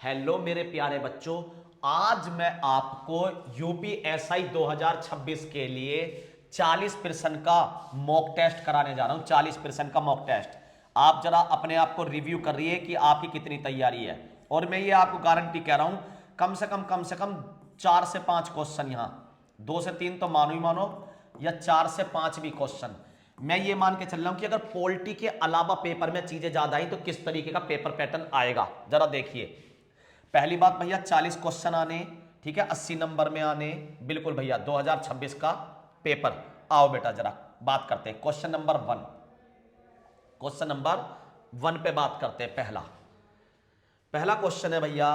Hello मेरे प्यारे बच्चों, आज मैं आपको यूपीएसआई 2026 के लिए 40% का मॉक टेस्ट कराने जा रहा हूं। 40% का मॉक टेस्ट। आप जरा अपने आप को रिव्यू कर रही है कि आपकी कितनी तैयारी है। और मैं ये आपको गारंटी कह रहा हूं, कम से कम 4 से 5 क्वेश्चन यहां, 2 से 3 तो मानो ही मानो, या 4 से 5 भी क्वेश्चन। मैं ये मान के चल रहा हूं कि अगर पॉलिटी के अलावा पेपर में चीजें ज्यादा आई तो किस तरीके का पेपर पैटर्न आएगा, जरा देखिए। पहली बात भैया, 40 क्वेश्चन आने, ठीक है, 80 नंबर में आने, बिल्कुल भैया 2026 का पेपर। आओ बेटा जरा बात करते हैं क्वेश्चन नंबर 1 पे बात करते हैं। पहला पहला क्वेश्चन है भैया,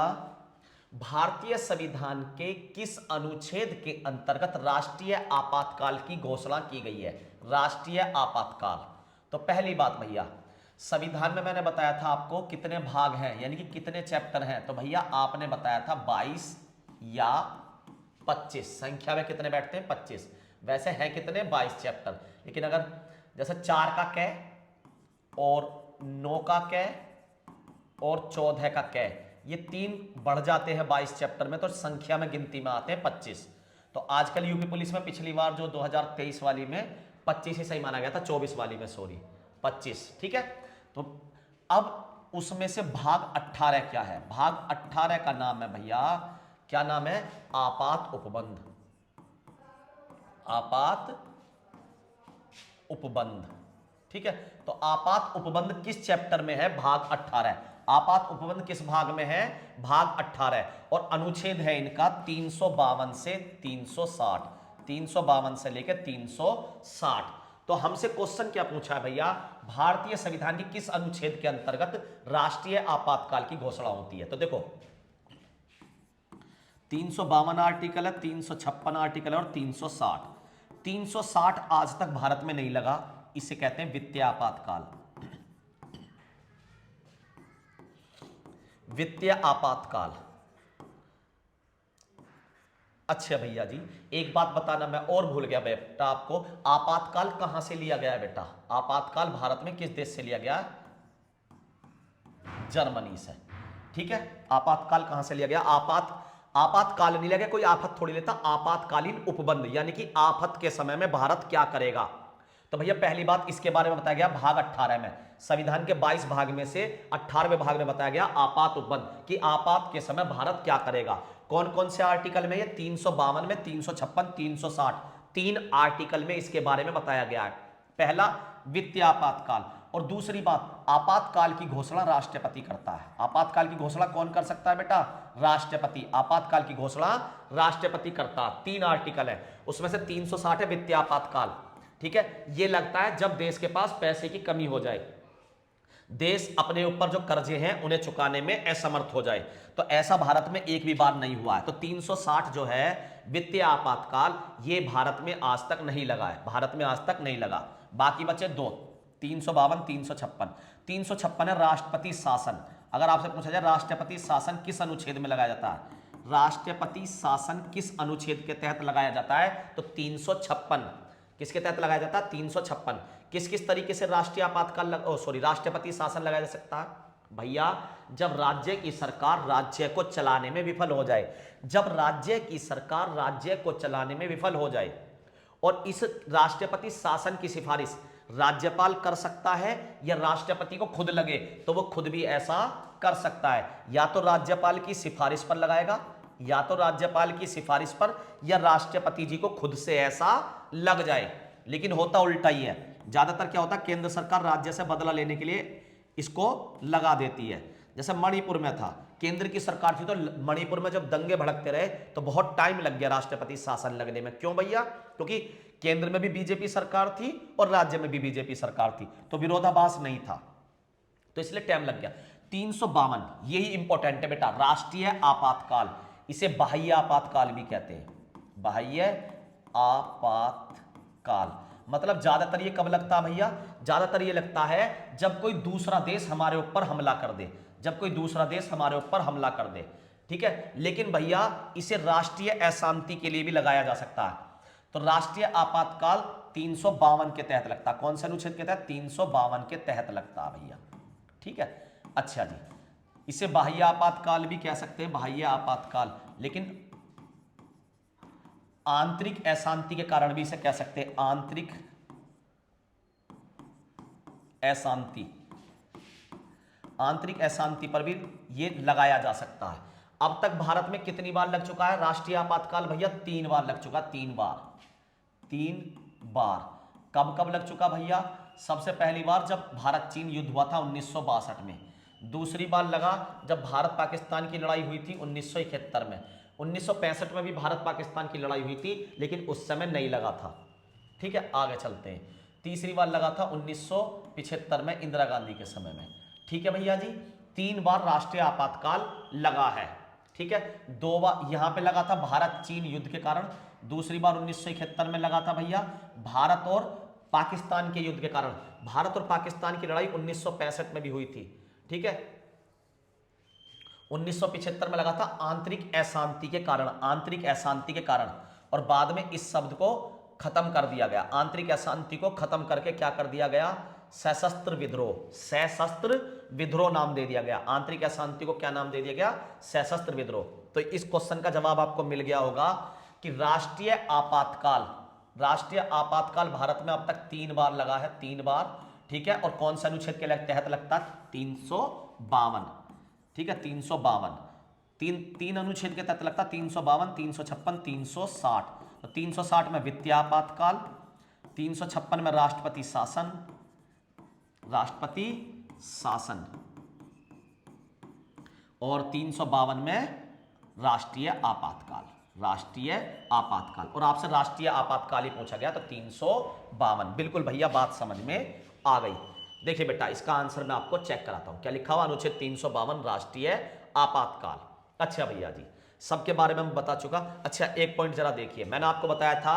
भारतीय संविधान के किस अनुच्छेद के अंतर्गत राष्ट्रीय आपातकाल की घोषणा की गई है? राष्ट्रीय आपातकाल। तो पहली बात भैया, संविधान में मैंने बताया था आपको कितने भाग हैं, यानी कि कितने चैप्टर हैं। तो भैया आपने बताया था 22 या 25। संख्या में कितने बैठते हैं? 25। वैसे हैं कितने? 22 चैप्टर। लेकिन अगर जैसे 4 का कै और 9 का कै और 14 का कै, ये 3 बढ़ जाते हैं 22 चैप्टर में, तो संख्या में गिनती में आते हैं 25। तो आजकल यूपी पुलिस में पिछली बार जो 2023 वाली में 25 ही सही माना गया था, 24 वाली में सॉरी 25, ठीक है। तो अब उसमें से भाग 18 क्या है? भाग 18 का नाम है भैया, क्या नाम है? आपात उपबंध। आपात उपबंध, ठीक है। तो आपात उपबंध किस चैप्टर में है? भाग 18। आपात उपबंध किस भाग में है? भाग 18। और अनुच्छेद है इनका 352 से 360, 352 से लेकर 360। तो हमसे क्वेश्चन क्या पूछा है भैया, भारतीय संविधान के किस अनुच्छेद के अंतर्गत राष्ट्रीय आपातकाल की घोषणा होती है? तो देखो 352 आर्टिकल है, 356 आर्टिकल है और 360। 360 आज तक भारत में नहीं लगा, इसे कहते हैं वित्तीय आपातकाल। वित्तीय आपातकाल। अच्छा भैया जी, एक बात बताना मैं और भूल गया बेटा आपको, आपातकाल कहां से लिया गया है बेटा? आपातकाल भारत में किस देश से लिया गया? जर्मनी से, ठीक है। आपातकाल कहां से लिया गया? आपातकाल नहीं लिया गया, कोई आफत थोड़ी लेता। आपातकालीन उपबंध, यानी कि आफत के समय में भारत क्या करेगा। तो भैया पहली बात इसके बारे में बताया गया भाग 18 में। संविधान के 22 भाग में से 18वें भाग में बताया गया आपात उपबंध, कि आपात के समय भारत क्या करेगा। कौन कौन से आर्टिकल में? ये 352 में, 356, 360, 3 आर्टिकल में इसके बारे में बताया गया है। पहला वित्तीय आपातकाल, और दूसरी बात आपातकाल की घोषणा राष्ट्रपति करता है। आपातकाल की घोषणा कौन कर सकता है बेटा? राष्ट्रपति। आपातकाल की घोषणा राष्ट्रपति करता। 3 आर्टिकल है, उसमें से 360 है वित्तीय आपातकाल, ठीक है। ये लगता है जब देश के पास पैसे की कमी हो जाए, देश अपने ऊपर जो कर्जे हैं उन्हें चुकाने में असमर्थ हो जाए। तो ऐसा भारत में एक भी बार नहीं हुआ है। तो 360 जो है वित्तीय आपातकाल, ये भारत में आज तक नहीं लगा है, भारत में आज तक नहीं लगा। बाकी बचे 2, 352, 356। 356 है राष्ट्रपति शासन। अगर आपसे पूछा जाए राष्ट्रपति शासन किस अनुच्छेद में लगाया जाता है, राष्ट्रपति शासन किस अनुच्छेद के तहत लगाया जाता है, तो 356। किसके तहत लगाया जाता है? 356। किस किस तरीके से राष्ट्रीय आपातकाल राष्ट्रपति शासन लगाया जा सकता है भैया? जब राज्य की सरकार राज्य को चलाने में विफल हो जाए, जब राज्य की सरकार राज्य को चलाने में विफल हो जाए, और इस राष्ट्रपति शासन की सिफारिश राज्यपाल कर सकता है, या राष्ट्रपति को खुद लगे तो वो खुद भी ऐसा कर सकता है। या तो राज्यपाल की सिफारिश पर लगाएगा, या तो राज्यपाल की सिफारिश पर, या राष्ट्रपति जी को खुद से ऐसा लग जाए। लेकिन होता उल्टा ही है। ज्यादातर क्या होता है, केंद्र सरकार राज्य से बदला लेने के लिए इसको लगा देती है। जैसे मणिपुर में था, केंद्र की सरकार थी, तो मणिपुर में जब दंगे भड़कते रहे तो बहुत टाइम लग गया राष्ट्रपति शासन लगने में। क्यों भैया? क्योंकि केंद्र में भी बीजेपी सरकार थी और राज्य में भी बीजेपी सरकार थी, तो विरोधाभास नहीं था, तो इसलिए टाइम लग गया। 352 यही इंपॉर्टेंट है बेटा, राष्ट्रीय आपातकाल। इसे बाह्य आपातकाल भी कहते हैं, बाह्य आपातकाल। मतलब ज्यादातर ये कब लगता है भैया? ज्यादातर ये लगता है जब कोई दूसरा देश हमारे ऊपर हमला कर दे, जब कोई दूसरा देश हमारे ऊपर हमला कर दे, ठीक है। लेकिन भैया इसे राष्ट्रीय अशांति के लिए भी लगाया जा सकता है। तो राष्ट्रीय आपातकाल 352 के तहत लगता है। कौन से अनुच्छेद के तहत? 352 के तहत लगता है भैया, ठीक है। अच्छा जी, इसे बाह्य आपातकाल भी कह सकते हैं, बाह्य आपातकाल, लेकिन आंतरिक अशांति के कारण भी इसे कह सकते हैं आंतरिक अशांति। आंतरिक अशांति पर भी ये लगाया जा सकता है। अब तक भारत में कितनी बार लग चुका है राष्ट्रीय आपातकाल भैया? 3 बार लग चुका, 3 बार, 3 बार। कब कब लग चुका भैया? सबसे पहली बार जब भारत चीन युद्ध हुआ था 1962 में। दूसरी बार लगा जब भारत पाकिस्तान की लड़ाई हुई थी 1971 में। 1965 में भी भारत पाकिस्तान की लड़ाई हुई थी, लेकिन उस समय नहीं लगा था। ठीक है, आगे चलते हैं। तीसरी बार लगा था 1975 में, इंदिरा गांधी के समय में। ठीक है भैया जी, 3 बार राष्ट्रीय आपातकाल लगा है। ठीक है, 2 बार यहां पे लगा था भारत चीन युद्ध के कारण, दूसरी बार 1971 में लगा था भैया भारत और पाकिस्तान के युद्ध के कारण। भारत और पाकिस्तान की लड़ाई 1965 में भी हुई थी। ठीक है, 1975 में लगा था आंतरिक अशांति के कारण, आंतरिक अशांति के कारण, और बाद में इस शब्द को खत्म कर दिया गया। आंतरिक अशांति को खत्म करके क्या कर दिया गया? सशस्त्र विद्रोह, सशस्त्र विद्रोह नाम दे दिया गया। आंतरिक अशांति को क्या नाम दे दिया गया? सशस्त्र विद्रोह। तो इस क्वेश्चन का जवाब आपको मिल गया होगा कि राष्ट्रीय आपातकाल, राष्ट्रीय आपातकाल भारत में अब तक 3 बार लगा है, 3 बार। ठीक है, और कौन से अनुच्छेद के तहत लगता है? 352। ठीक है, 352, तीन अनुच्छेद के तहत लगता, 352, 356, 360। तो 360 में वित्तीय आपातकाल, 356 में राष्ट्रपति शासन, राष्ट्रपति शासन, और 352 में राष्ट्रीय आपातकाल, राष्ट्रीय आपातकाल। और आपसे राष्ट्रीय आपातकाल ही पूछा गया, तो 352। बिल्कुल भैया, बात समझ में आ गई। देखिए बेटा, इसका आंसर मैं आपको चेक कराता हूं। क्या लिखा हुआ? अनुच्छेद 352 राष्ट्रीय आपातकाल। अच्छा भैया जी, सबके बारे में मैं बता चुका। अच्छा, एक पॉइंट जरा देखिए, मैंने आपको बताया था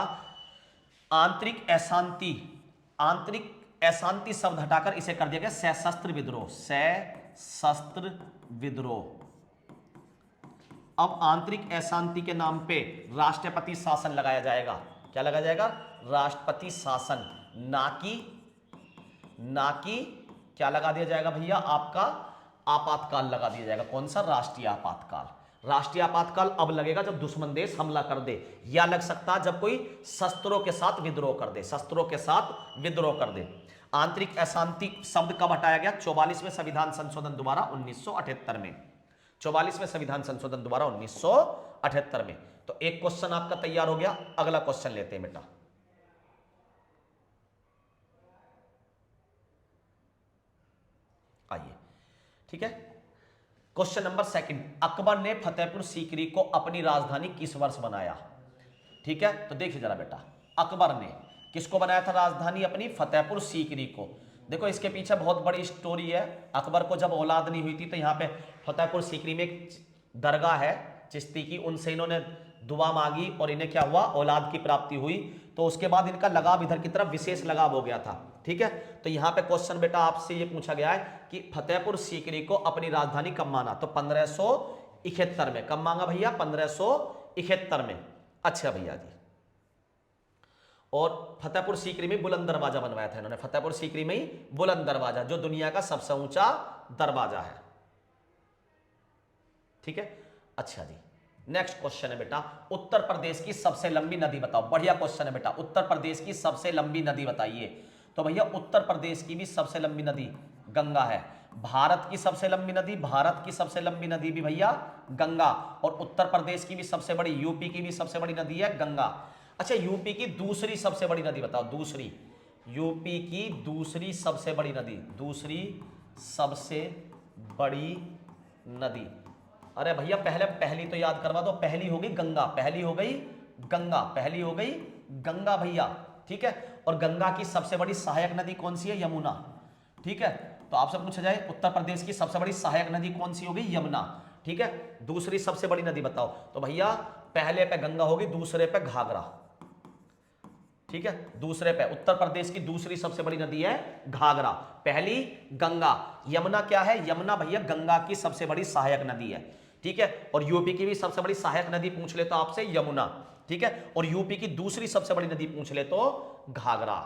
आंतरिक अशांति, आंतरिक अशांति शब्द हटाकर इसे कर दिया गया सशस्त्र विद्रोह, सशस्त्र विद्रोह। अब आंतरिक अशांति के नाम पे राष्ट्रपति शासन लगाया जाएगा। क्या लगाया जाएगा? राष्ट्रपति शासन, ना कि क्या लगा दिया जाएगा भैया? आपका आपातकाल लगा दिया जाएगा। कौन सा? राष्ट्रीय आपातकाल। राष्ट्रीय आपातकाल अब लगेगा जब दुश्मन देश हमला कर दे, या लग सकता है जब कोई शस्त्रों के साथ विद्रोह कर दे, शस्त्रों के साथ विद्रोह कर दे। आंतरिक अशांति शब्द कब हटाया गया? 44वें संविधान संशोधन द्वारा 1978 में, 44वें संविधान संशोधन द्वारा 1978 में। तो एक क्वेश्चन आपका तैयार हो गया। अगला क्वेश्चन लेते हैं बेटा। आइए, ठीक है, क्वेश्चन नंबर 2। अकबर ने फतेहपुर सीकरी को अपनी राजधानी किस वर्ष बनाया? ठीक है, तो देखिए जरा बेटा, अकबर ने किसको बनाया था राजधानी अपनी? फतेहपुर सीकरी को। देखो, इसके पीछे बहुत बड़ी स्टोरी है। अकबर को जब औलाद नहीं हुई थी, तो यहाँ पे फतेहपुर सीकरी में एक दरगाह है चिश्ती की, उनसे इन्होंने दुआ मांगी और इन्हें क्या हुआ? औलाद की प्राप्ति हुई। तो उसके बाद इनका लगाव इधर की तरफ विशेष लगाव हो गया था। ठीक है, तो यहाँ पे क्वेश्चन बेटा आपसे ये पूछा गया है कि फतेहपुर सीकरी को अपनी राजधानी कब माना? तो 1571 में। कब मांगा भैया? 1571 में। अच्छा भैया जी, और फतेहपुर सीकरी में बुलंद दरवाजा बनवाया था इन्होंने। फतेहपुर सीकरी में ही बुलंद दरवाजा, जो दुनिया का सबसे ऊंचा दरवाजा है। ठीक है, अच्छा जी, नेक्स्ट क्वेश्चन है बेटा, उत्तर प्रदेश की सबसे लंबी नदी बताओ। बढ़िया क्वेश्चन है बेटा, उत्तर प्रदेश की सबसे लंबी नदी बताइए। तो भैया, उत्तर प्रदेश की भी सबसे लंबी नदी गंगा है। भारत की सबसे लंबी नदी, भारत की सबसे लंबी नदी भी भैया गंगा। और उत्तर प्रदेश की भी सबसे बड़ी, यूपी की भी सबसे बड़ी नदी है गंगा। अच्छा, यूपी की दूसरी सबसे बड़ी नदी बताओ। दूसरी, यूपी की दूसरी सबसे बड़ी नदी, दूसरी सबसे बड़ी नदी। अरे भैया, पहले पहली तो याद करवा दो। पहली हो गई गंगा, पहली हो गई गंगा, पहली हो गई गंगा भैया। ठीक है, और गंगा की सबसे बड़ी सहायक नदी कौन सी है? यमुना। ठीक है, तो आपसे पूछा जाए उत्तर प्रदेश की सबसे बड़ी सहायक नदी कौन सी होगी? यमुना। ठीक है, दूसरी सबसे बड़ी नदी बताओ। तो भैया, पहले पे गंगा होगी, दूसरे पे घाघरा। ठीक है, दूसरे पे उत्तर प्रदेश की दूसरी सबसे बड़ी नदी है घाघरा, पहली गंगा। यमुना क्या है? यमुना भैया गंगा की सबसे बड़ी सहायक नदी है। ठीक है, और यूपी की भी सबसे बड़ी सहायक नदी पूछ ले तो आपसे यमुना। ठीक है, और यूपी की दूसरी सबसे बड़ी नदी पूछ ले तो घाघरा।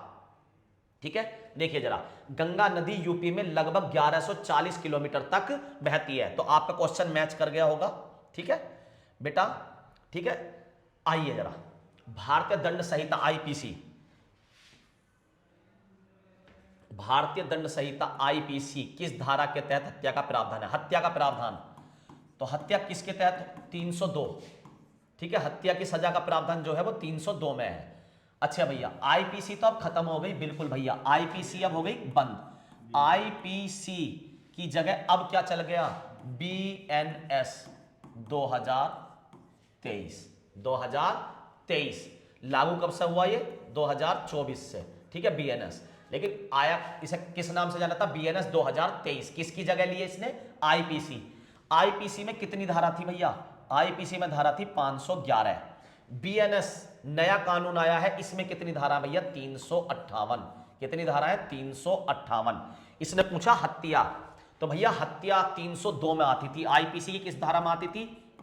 ठीक है, देखिए जरा, गंगा नदी यूपी में लगभग 1140 किलोमीटर तक बहती है। तो आपका क्वेश्चन मैच कर गया होगा। ठीक है बेटा, ठीक है। आइए जरा, भारतीय दंड संहिता आईपीसी, भारतीय दंड संहिता आईपीसी किस धारा के तहत हत्या का प्रावधान है? हत्या का प्रावधान, तो हत्या किसके तहत? 302। ठीक है, हत्या की सजा का प्रावधान जो है वो 302 में है। अच्छा भैया, आईपीसी तो अब खत्म हो गई, बिल्कुल भैया, आईपीसी अब हो गई बंद। आईपीसी की जगह अब क्या चल गया? बीएनएस 2023। 2023 लागू कब से हुआ? ये 2024 से। ठीक है, बीएनएस, लेकिन आया इसे किस नाम से जाना था? बीएनएस 2023। किसकी जगह लिए इसने? आईपीसी। आईपीसी में कितनी धारा थी भैया? आईपीसी में धारा थी 511। बीएनएस नया कानून आया है, इसमें कितनी धारा भैया? 358। कितनी धारा है? 358। इसने पूछा हत्या, तो भैया हत्या 302 में आती थी। आईपीसी की किस धारा में आती थी?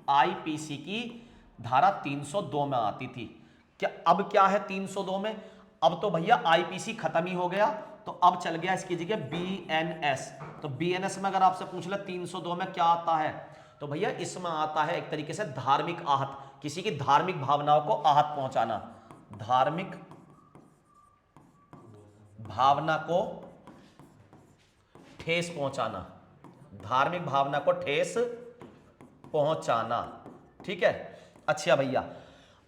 आईपीसी की धारा 302 में आती थी। क्या अब क्या है 302 में? अब तो भैया आईपीसी खत्म ही हो गया, तो अब चल गया इसकी जगह बीएनएस। तो बीएनएस में अगर आपसे पूछ ले 302 में क्या आता है, तो भैया इसमें आता है एक तरीके से धार्मिक आहत, किसी की धार्मिक भावनाओं को आहत पहुंचाना, धार्मिक भावना को ठेस पहुंचाना, धार्मिक भावना को ठेस पहुंचाना। ठीक है, अच्छा भैया,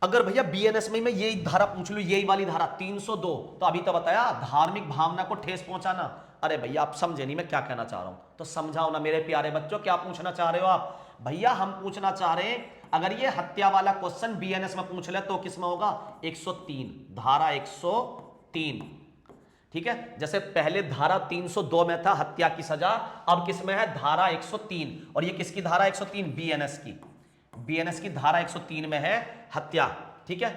अगर भैया बीएनएस में मैं यही धारा पूछ लूं, यही वाली धारा 302, तो अभी तो बताया धार्मिक भावना को ठेस पहुंचाना। अरे भैया आप समझे नहीं मैं क्या कहना चाह रहा हूं, तो समझाओ ना मेरे प्यारे बच्चों, क्या पूछना चाह रहे हो आप? भैया हम पूछना चाह रहे हैं, अगर ये हत्या वाला क्वेश्चन बीएनएस में पूछ ले तो किसमें होगा? 103, धारा 103। ठीक है, जैसे पहले धारा 302 में था हत्या की सजा, अब किसमें है? धारा 103। और ये किसकी धारा 103? बीएनएस की। बीएनएस की धारा 103 में है हत्या। ठीक है,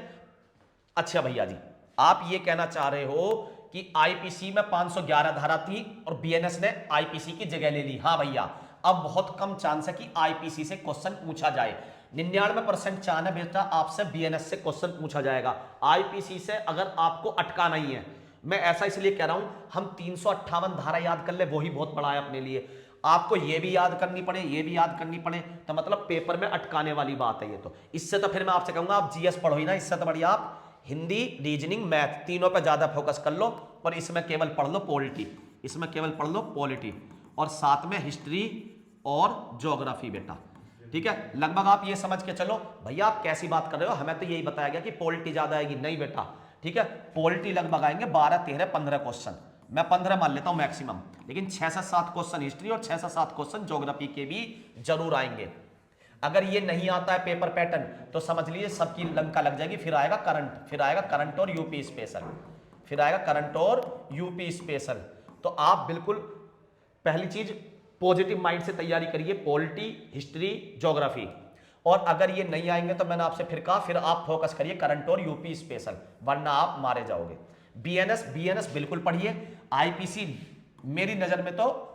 अच्छा भैया जी, आप ये कहना चाह रहे हो कि आईपीसी में 511 धारा थी और बीएनएस ने आईपीसी की जगह ले ली। हाँ भैया, अब बहुत कम चांस है कि आईपीसी से क्वेश्चन पूछा जाए। 99% चांस है बेटा आपसे बीएनएस से क्वेश्चन पूछा जाएगा। आईपीसी से अगर आपको अटकाना ही है, मैं ऐसा इसलिए कह रहा हूं, हम 358 धारा याद कर ले वही बहुत बड़ा है अपने लिए। आपको ये भी याद करनी पड़े, ये भी याद करनी पड़े, तो मतलब पेपर में अटकाने वाली बात है ये। तो इससे तो फिर मैं आपसे कहूंगा आप जीएस पढ़ो ही ना, इससे तो बढ़िया आप हिंदी, रीजनिंग, मैथ तीनों पे ज्यादा फोकस कर लो, और इसमें केवल पढ़ लो पॉलिटी, इसमें केवल पढ़ लो पॉलिटी, और साथ में हिस्ट्री और ज्योग्राफी बेटा। ठीक है, लगभग आप ये समझ के चलो। भैया आप कैसी बात कर रहे हो, हमें तो यही बताया गया कि पॉलिटी ज्यादा आएगी। नहीं बेटा, ठीक है, पॉलिटी लगभग आएंगे 12, 13, 15 क्वेश्चन, मैं 15 मान लेता हूं मैक्सिमम, लेकिन 6 से 7 क्वेश्चन हिस्ट्री और 6 से 7 क्वेश्चन ज्योग्राफी के भी जरूर आएंगे। अगर ये नहीं आता है पेपर पैटर्न, तो समझ लीजिए सबकी लंका लग जाएगी। फिर आएगा करंट, फिर आएगा करंट और यूपी स्पेशल, फिर आएगा करंट और यूपी स्पेशल। तो आप बिल्कुल पहली चीज पॉजिटिव माइंड से तैयारी करिए, पॉलिटी, हिस्ट्री, ज्योग्राफी। और अगर ये नहीं आएंगे तो मैंने आपसे फिर कहा, फिर आप फोकस करिए करंट और यूपी स्पेशल, वरना आप मारे जाओगे। बीएनएस बिल्कुल पढ़िए। आईपीसी मेरी नजर में तो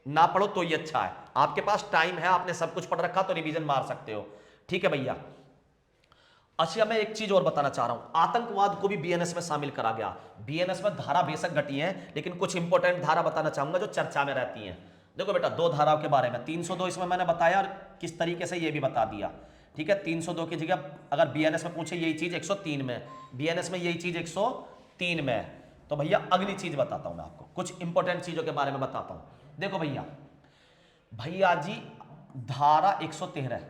ना पढ़ो तो ये अच्छा है, आपके पास टाइम है, आपने सब कुछ पढ़ रखा तो रिवीजन मार सकते हो। ठीक है भैया। अच्छा, मैं एक चीज और बताना चाह रहा हूं, आतंकवाद को भी बीएनएस में शामिल करा गया। बीएनएस में धारा बेशक घटी है, लेकिन कुछ इंपॉर्टेंट धारा बताना चाहूंगा जो चर्चा में रहती हैं। देखो बेटा, 2 धाराओं के बारे में, 302 इसमें मैंने बताया और किस तरीके से ये भी बता दिया। ठीक है, 302 की जगह अगर बीएनएस में पूछे यही चीज 103 में, बीएनएस में यही चीज 103 में है। तो भैया अगली चीज बताता हूं मैं आपको, कुछ इंपॉर्टेंट चीजों के बारे में बताता हूं। देखो भैया, भैया जी धारा 113,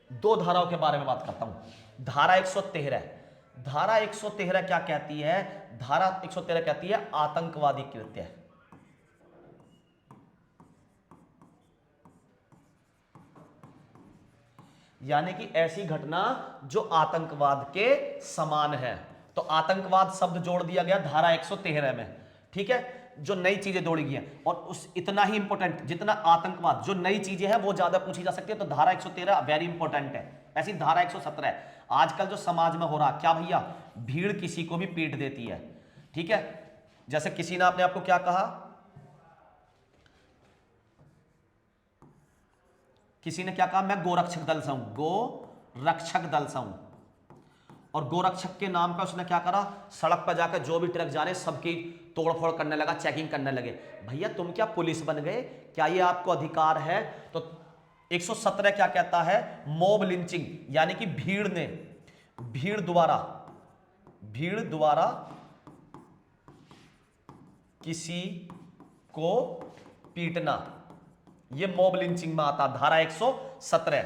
दो धाराओं के बारे में बात करता हूं। धारा 113, धारा 113 क्या कहती है? धारा 113 कहती है आतंकवादी कृत्य, यानी कि ऐसी घटना जो आतंकवाद के समान है। तो आतंकवाद शब्द जोड़ दिया गया धारा 113 में। ठीक है, जो नई चीजें जोड़ी गई हैं, और उस इतना ही इंपॉर्टेंट जितना आतंकवाद, जो नई चीजें हैं वो ज्यादा पूछी जा सकती है। तो धारा 113 वेरी इंपॉर्टेंट है। ऐसी धारा 117 है, आजकल जो समाज में हो रहा क्या भैया, भीड़ किसी को भी पीट देती है। ठीक है, जैसे किसी ने आपने आपको क्या कहा, किसी ने क्या कहा, मैं गोरक्षक दल से हूं, गोरक्षक दल से हूं। और गोरक्षक के नाम पे उसने क्या करा, सड़क पर जाकर जो भी ट्रक जा रहे सबकी तोड़फोड़ करने लगा, चेकिंग करने लगे। भैया तुम क्या पुलिस बन गए, क्या ये आपको अधिकार है? तो 117 क्या कहता है, मॉब लिंचिंग, यानी कि भीड़ द्वारा किसी को पीटना, ये मॉब लिंचिंग में आता, धारा 117।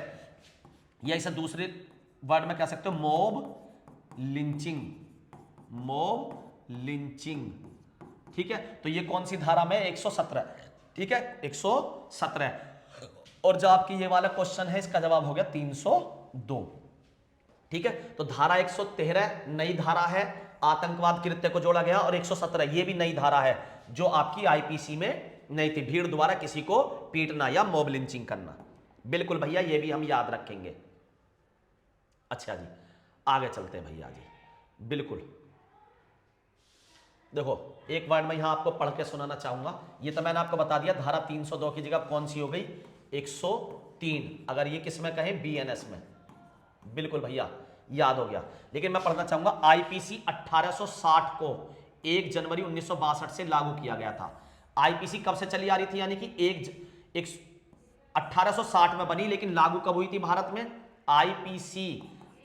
या इसे दूसरे वर्ड में कह सकते हो मॉब लिंचिंग। ठीक है, तो ये कौन सी धारा में, 117। ठीक है, 117। और जो आपकी ये वाला क्वेश्चन है इसका जवाब हो गया 302। ठीक है, तो धारा 113 नई धारा है, आतंकवाद कृत्य को जोड़ा गया, और 117 ये भी नई धारा है जो आपकी आईपीसी में नहीं थी, भीड़ द्वारा किसी को पीटना या मॉब लिंचिंग करना। बिल्कुल भैया, ये भी हम याद रखेंगे। अच्छा जी, आगे चलते हैं भैया जी। बिल्कुल, देखो एक वर्ड में यहां आपको पढ़ के सुनाना चाहूंगा। ये तो मैंने आपको बता दिया, धारा 302 की जगह कौन सी हो गई, 103। अगर ये किस में कहें, बीएनएस में। बिल्कुल भैया, याद हो गया। लेकिन मैं पढ़ना चाहूंगा, आईपीसी 1860 को 1 जनवरी 1962 से लागू किया गया था। आईपीसी कब से चली आ रही थी, यानी कि 1860 में बनी, लेकिन लागू कब हुई थी भारत में?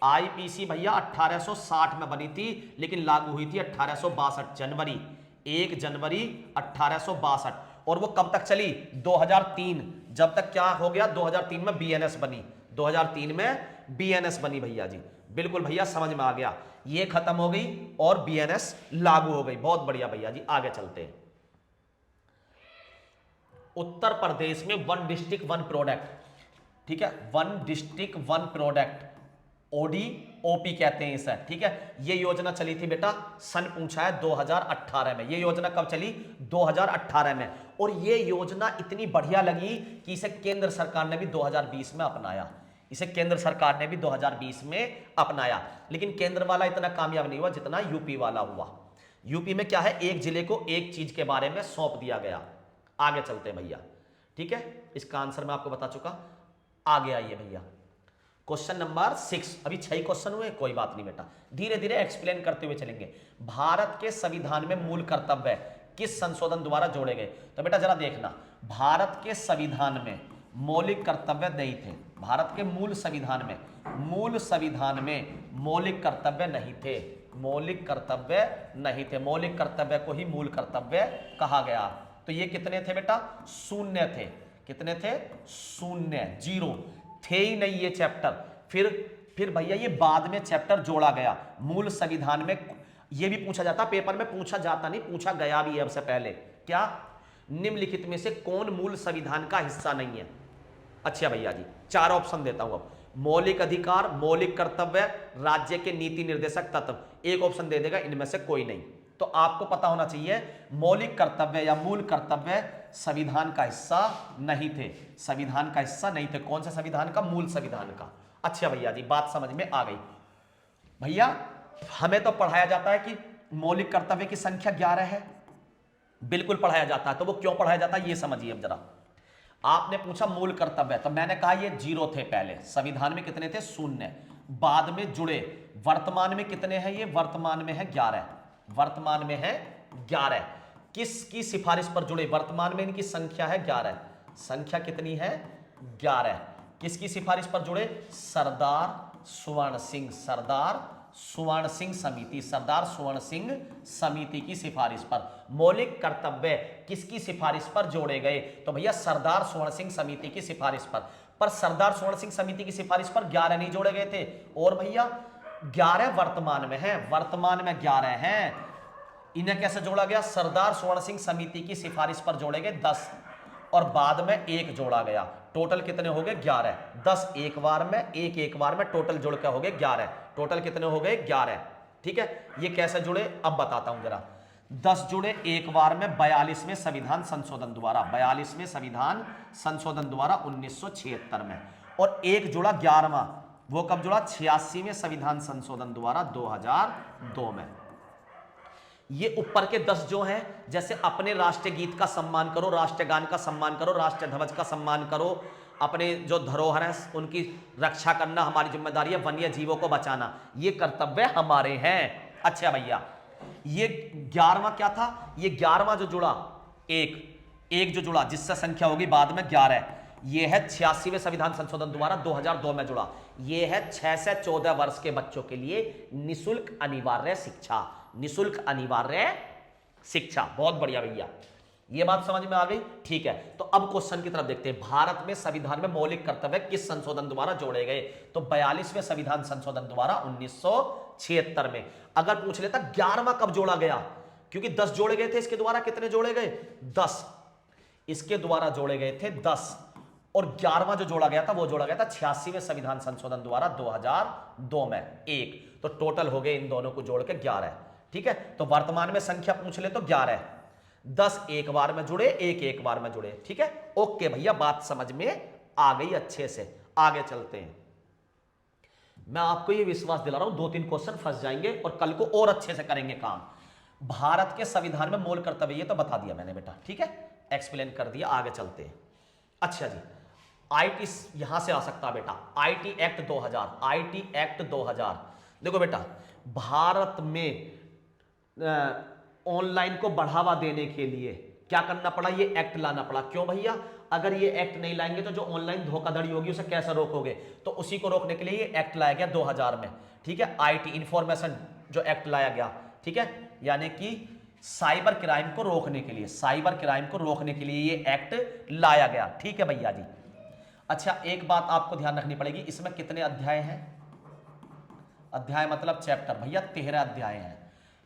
आईपीसी भैया 1860 में बनी थी, लेकिन लागू हुई थी 1862 जनवरी, 1 जनवरी 1862। और वो कब तक चली, 2003, जब तक क्या हो गया, 2003 में बीएनएस बनी, 2003 में बीएनएस बनी भैया जी। बिल्कुल भैया, समझ में आ गया, ये खत्म हो गई और बीएनएस लागू हो गई। बहुत बढ़िया भैया जी, आगे चलते हैं। उत्तर प्रदेश में 1 डिस्ट्रिक्ट 1 प्रोडक्ट, ठीक है, 1 डिस्ट्रिक्ट 1 प्रोडक्ट, ओडीओपी कहते हैं इसे। ठीक है, ये योजना चली थी बेटा, सन पूछा है 2018 में। ये योजना कब चली, 2018 में। और ये योजना इतनी बढ़िया लगी कि इसे केंद्र सरकार ने भी 2020 में अपनाया। इसे केंद्र सरकार ने भी 2020 में अपनाया, लेकिन केंद्र वाला इतना कामयाब नहीं हुआ जितना यूपी वाला हुआ। यूपी में क्या है, एक जिले को एक चीज के बारे में सौंप दिया गया। आगे चलते हैं भैया। ठीक है, इसका आंसर मैं आपको बता चुका। आगे आइए भैया, क्वेश्चन नंबर 6। अभी 6 क्वेश्चन हुए, कोई बात नहीं बेटा, धीरे धीरे एक्सप्लेन करते हुए चलेंगे। भारत के संविधान में मूल कर्तव्य किस संशोधन द्वारा जोड़े गए? तो बेटा जरा देखना, भारत के संविधान में मौलिक कर्तव्य नहीं थे। भारत के मूल संविधान में मौलिक कर्तव्य नहीं थे। मौलिक कर्तव्य को ही मूल कर्तव्य कहा गया। तो ये कितने थे बेटा, 0 थे। कितने थे, 0, 0 थे ही नहीं ये चैप्टर। फिर भैया ये बाद में चैप्टर जोड़ा गया मूल संविधान में। ये भी पूछा जाता, पेपर में पूछा जाता नहीं, पूछा गया भी है सबसे पहले। क्या, निम्नलिखित में से कौन मूल संविधान का हिस्सा नहीं है? अच्छा भैया जी, 4 ऑप्शन देता हूं अब। मौलिक अधिकार, मौलिक कर्तव्य, राज्य के नीति निर्देशक तत्व। एक ऑप्शन दे देगा, इनमें से कोई नहीं। तो आपको पता होना चाहिए, मौलिक कर्तव्य या मूल कर्तव्य संविधान का हिस्सा नहीं थे। संविधान का हिस्सा नहीं थे। कौन सा संविधान का, मूल संविधान का। अच्छा भैया जी, बात समझ में आ गई। भैया हमें तो पढ़ाया जाता है कि मौलिक कर्तव्य की संख्या 11 है। बिल्कुल पढ़ाया जाता है, तो वो क्यों पढ़ाया जाता है ये समझिए अब जरा। आपने पूछा मूल कर्तव्य, तो मैंने कहा ये 0 थे पहले। संविधान में कितने थे, 0। बाद में जुड़े। वर्तमान में कितने हैं ये, वर्तमान में है 11। वर्तमान में है 11। किसकी सिफारिश पर जुड़े, वर्तमान में इनकी संख्या है 11। संख्या कितनी है, 11। किसकी सिफारिश पर जुड़े, सरदार सुवर्ण सिंह समिति की सिफारिश पर। मौलिक कर्तव्य किसकी सिफारिश पर जोड़े गए, तो भैया सरदार सुवर्ण सिंह समिति की सिफारिश पर सरदार सुवर्ण सिंह समिति की सिफारिश पर 11 नहीं जोड़े गए थे। और भैया 11 वर्तमान में है, वर्तमान में 11 हैं। इन्हें कैसे जोड़ा गया, सरदार सुवर्ण सिंह समिति की सिफारिश पर जोड़े गए 10 और बाद में 1 जोड़ा गया। टोटल कितने हो गए, 11। 10 एक बार में, 1 एक बार में, टोटल जोड़ के हो गए 11। टोटल कितने हो गए, 11। ठीक है, ये कैसे जुड़े अब बताता हूं जरा। 10 जुड़े एक बार में 42वें संविधान संशोधन द्वारा, 42वें संविधान संशोधन द्वारा 1976 में। और 1 जुड़ा 11वां, वो कब जुड़ा, 86वें संविधान संशोधन द्वारा 2002 में। ये ऊपर के 10 जो हैं, जैसे अपने राष्ट्रीय गीत का सम्मान करो, राष्ट्रगान का सम्मान करो, राष्ट्रीय ध्वज का सम्मान करो, अपने जो धरोहर है उनकी रक्षा करना हमारी जिम्मेदारी है, वन्य जीवों को बचाना ये कर्तव्य हमारे हैं। अच्छा भैया, ये 11वां क्या था? ये 11वां जो जुड़ा, एक जो जुड़ा जिससे संख्या होगी बाद में 11, ये है 86वें संविधान संशोधन द्वारा 2002 में जुड़ा। ये है 6 से 14 वर्ष के बच्चों के लिए निशुल्क अनिवार्य शिक्षा, निशुल्क अनिवार्य शिक्षा। बहुत बढ़िया भैया, ये बात समझ में आ गई? ठीक है, तो अब क्वेश्चन की तरफ देखते हैं। भारत में संविधान में मौलिक कर्तव्य किस संशोधन द्वारा जोड़े गए? तो 42वें संविधान संशोधन द्वारा 1976 में। अगर पूछ लेता 11वां कब जोड़ा गया, क्योंकि 10 जोड़े गए थे इसके द्वारा, कितने जोड़े गए? 10 इसके द्वारा जोड़े गए थे 10, और 11वां जो जोड़ा गया था वो जोड़ा गया था 86वें संविधान संशोधन द्वारा 2002 में। एक तो टोटल हो गए इन दोनों को जोड़ के 11। ठीक है, तो वर्तमान में संख्या पूछ ले तो 11, 10 एक बार में जुड़े, एक बार में जुड़े। ठीक है, ओके भैया, बात समझ में आ गई अच्छे से। आगे चलते हैं। मैं आपको ये विश्वास दिला रहा हूं 2-3 क्वेश्चन फंस जाएंगे और कल को और अच्छे से करेंगे काम। भारत के संविधान में मूल कर्तव्य ये तो बता दिया मैंने बेटा, ठीक है, एक्सप्लेन कर दिया। आगे चलते हैं। अच्छा जी, आईटी यहां से आ सकता है बेटा, आईटी एक्ट 2000, आईटी एक्ट 2000। देखो बेटा, भारत में ऑनलाइन को बढ़ावा देने के लिए क्या करना पड़ा? ये एक्ट लाना पड़ा। क्यों भैया? अगर ये एक्ट नहीं लाएंगे तो जो ऑनलाइन धोखाधड़ी होगी उसे कैसे रोकोगे? तो उसी को रोकने के लिए ये एक्ट लाया गया 2000 में। ठीक है, आईटी इंफॉर्मेशन जो एक्ट लाया गया, ठीक है, यानी कि साइबर क्राइम को रोकने के लिए, साइबर क्राइम को रोकने के लिए ये एक्ट लाया गया। ठीक है भैया जी। अच्छा, एक बात आपको ध्यान रखनी पड़ेगी, इसमें कितने अध्याय हैं? अध्याय मतलब चैप्टर भैया, 13 अध्याय हैं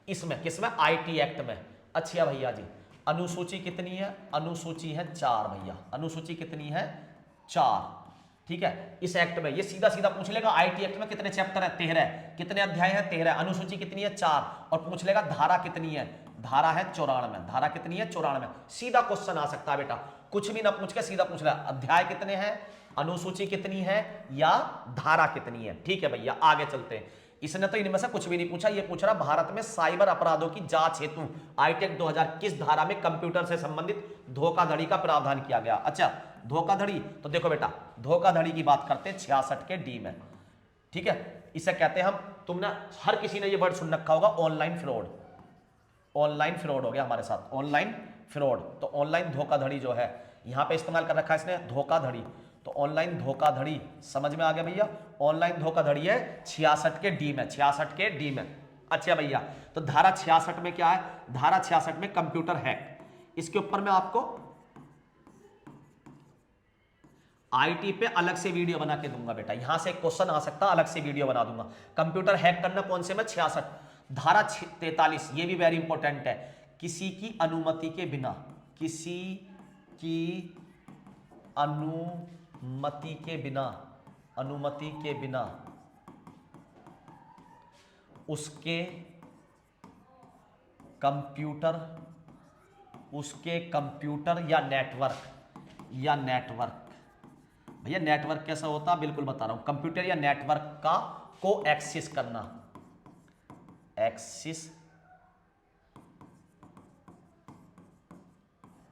इसमें। किसमें? आईटी एक्ट में। अच्छा भैया जी, अनुसूची कितनी है? अनुसूची है 4 भैया। अनुसूची कितनी है? 4। ठीक है, इस एक्ट में ये सीधा सीधा पूछ लेगा आईटी एक्ट में कितने चैप्टर है? 13। कितने अध्याय हैं? 13। अनुसूची कितनी है? 4। और पूछ लेगा धारा कितनी है? धारा है 94। धारा कितनी है? 94। सीधा क्वेश्चन आ सकता है बेटा, कुछ भी ना पूछ के सीधा पूछ रहा है अध्याय कितने हैं, अनुसूची कितनी है, या धारा कितनी है। ठीक है भैया, आगे चलते हैं। इसने तो इनमें से कुछ भी नहीं पूछा, ये पूछ रहा भारत में साइबर अपराधों की जांच हेतु आईटी एक्ट 2000 किस धारा में कंप्यूटर से संबंधित धोखाधड़ी का प्रावधान किया गया? अच्छा, धोखाधड़ी, तो देखो बेटा, धोखाधड़ी की बात करते हैं 66 के डी में। ठीक है, इसे कहते हैं हम, तुमने हर किसी ने ये वर्ड सुन रखा होगा, ऑनलाइन फ्रॉड। ऑनलाइन फ्रॉड हो गया हमारे साथ, ऑनलाइन फ्रॉड। तो ऑनलाइन धोखाधड़ी जो है यहां पे इस्तेमाल कर रखा है इसने, धोखाधड़ी। तो ऑनलाइन धोखाधड़ी समझ में आ गया भैया? ऑनलाइन धोखाधड़ी है 66 के डी में, 66 के डी में। अच्छा भैया, तो धारा 66 में क्या है? धारा 66 में कंप्यूटर हैक। इसके ऊपर मैं आपको आईटी पे अलग से वीडियो बना के दूंगा बेटा, यहां से एक क्वेश्चन आ सकता, अलग से वीडियो बना दूंगा। कंप्यूटर हैक करना कौन से में? 66। धारा 43, ये भी वेरी इंपॉर्टेंट है, किसी की अनुमति के बिना, किसी की अनुमति के बिना, अनुमति के बिना उसके कंप्यूटर, उसके कंप्यूटर या नेटवर्क भैया, नेटवर्क कैसा होता है बिल्कुल बता रहा हूं, कंप्यूटर या नेटवर्क का को एक्सेस करना, एक्सेस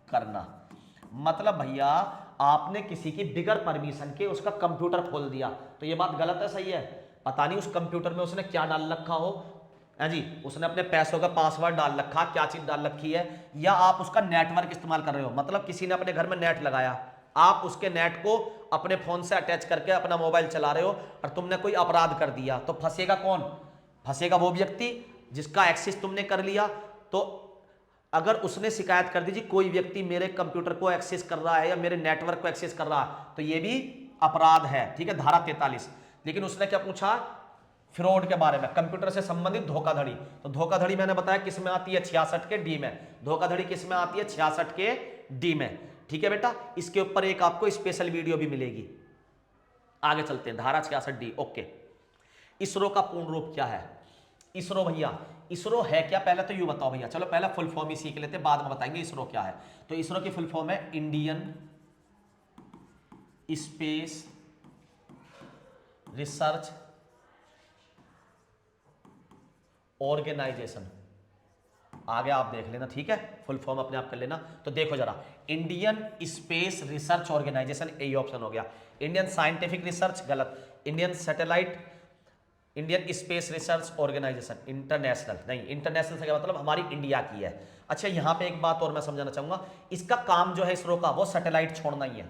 करना मतलब भैया आपने किसी की बिगर परमिशन के उसका कंप्यूटर खोल दिया, तो ये बात गलत है सही है? पता नहीं उस कंप्यूटर में उसने क्या डाल रखा हो, है जी, उसने अपने पैसों का पासवर्ड डाल रखा, क्या चीज डाल रखी है, या आप उसका नेटवर्क इस्तेमाल कर रहे हो, मतलब किसी ने अपने घर में नेट लगाया, आप उसके नेट को अपने फोन से अटैच करके अपना मोबाइल चला रहे हो और तुमने कोई अपराध कर दिया, तो फंसेगा कौन? फंसेगा वो व्यक्ति जिसका एक्सेस तुमने कर लिया। तो अगर उसने शिकायत कर दी जी कोई व्यक्ति मेरे कंप्यूटर को एक्सेस कर रहा है या मेरे नेटवर्क को एक्सेस कर रहा है, तो ये भी अपराध है। ठीक है, धारा 43। लेकिन उसने क्या पूछा? फ्रॉड के बारे में, कंप्यूटर से संबंधित धोखाधड़ी। तो धोखाधड़ी मैंने बताया किस में आती है? 66 के डी में। धोखाधड़ी किस में आती है? 66 के डी में। ठीक है बेटा, इसके ऊपर एक आपको स्पेशल वीडियो भी मिलेगी। आगे चलते हैं, धारा 66 डी। ओके, इसरो का पूर्ण रूप क्या है? इसरो भैया, इसरो है क्या? पहले तो यू बताओ भैया, चलो पहले फुल फॉर्म ही सीख लेते, बाद में बताएंगे इसरो क्या है। तो इसरो की फुल फॉर्म है इंडियन स्पेस रिसर्च ऑर्गेनाइजेशन। आगे आप देख लेना, ठीक है, फुल फॉर्म अपने आप कर लेना। तो देखो जरा, इंडियन स्पेस रिसर्च ऑर्गेनाइजेशन, यही ऑप्शन हो गया। इंडियन साइंटिफिक रिसर्च गलत, Indian satellite, Indian space research organisation, international नहीं, इंटरनेशनल से क्या मतलब हमारी इंडिया की है। अच्छा यहाँ पे एक बात और मैं समझाना चाहूंगा, इसका काम जो है इसरो का वो सैटेलाइट छोड़ना ही है।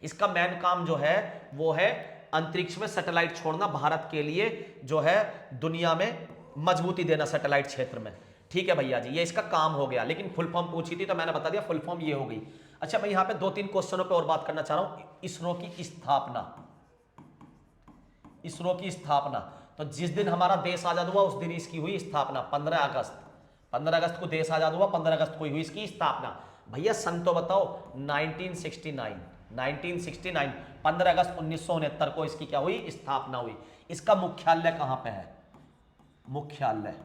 इसका मेन काम जो है वो है अंतरिक्ष में सैटेलाइट छोड़ना, भारत के लिए जो है दुनिया में मजबूती देना सैटेलाइट क्षेत्र में। ठीक है भैया जी, ये इसका काम हो गया। लेकिन फुल फॉर्म पूछी थी तो मैंने बता दिया, फुल फॉर्म ये हो गई। अच्छा मैं यहाँ पे 2-3 क्वेश्चनों पे और बात करना चाह रहा हूं। इसरो की स्थापना, इसरो की स्थापना, तो जिस दिन हमारा देश आजाद हुआ उस दिन इसकी हुई स्थापना, 15 अगस्त। 15 अगस्त को देश आजाद हुआ, 15 अगस्त को हुई इसकी स्थापना। भैया सन तो बताओ, 1969, 1969, 15 अगस्त 1969 को इसकी क्या हुई, स्थापना हुई। इसका मुख्यालय कहां पे है, मुख्यालय,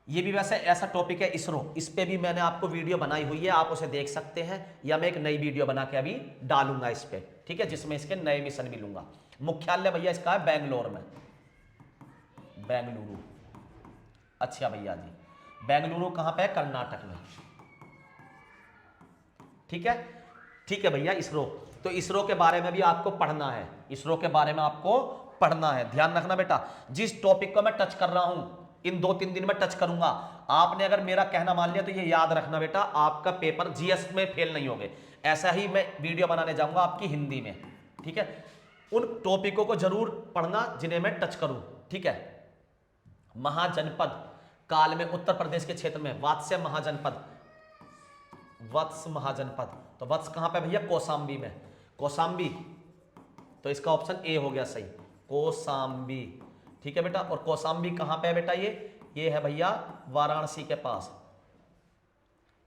ये भी वैसे ऐसा टॉपिक है इसरो, इस पे भी मैंने आपको वीडियो बनाई हुई है, आप उसे देख सकते हैं, या मैं एक नई वीडियो बना के अभी डालूंगा इस पे, ठीक है, जिसमें इसके नए मिशन भी लूंगा। मुख्यालय भैया इसका है बेंगलोर में, बेंगलुरु। अच्छा भैया जी, बेंगलुरु कहां पे है, कर्नाटक में। ठीक है, ठीक है भैया। इसरो, तो इसरो के बारे में भी आपको पढ़ना है, इसरो के बारे में आपको पढ़ना है। ध्यान रखना बेटा, जिस टॉपिक को मैं टच कर रहा हूं इन 2-3 दिन में टच करूंगा, आपने अगर मेरा कहना मान लिया तो ये याद रखना बेटा, आपका पेपर जीएस में फेल नहीं होगे। ऐसा ही मैं वीडियो बनाने जाऊंगा आपकी हिंदी में, ठीक है। उन टॉपिकों को जरूर पढ़ना जिन्हें मैं टच करूं, ठीक है। महाजनपद काल में उत्तर प्रदेश के क्षेत्र में वात्स्य महाजनपद, वत्स महाजनपद, तो वत्स कहां पे भैया, कौशाम्बी में, कौशाम्बी, तो इसका ऑप्शन ए हो गया सही, कौशाम्बी। ठीक है बेटा, और कौशाम्बी कहां पे है बेटा, ये है भैया वाराणसी के पास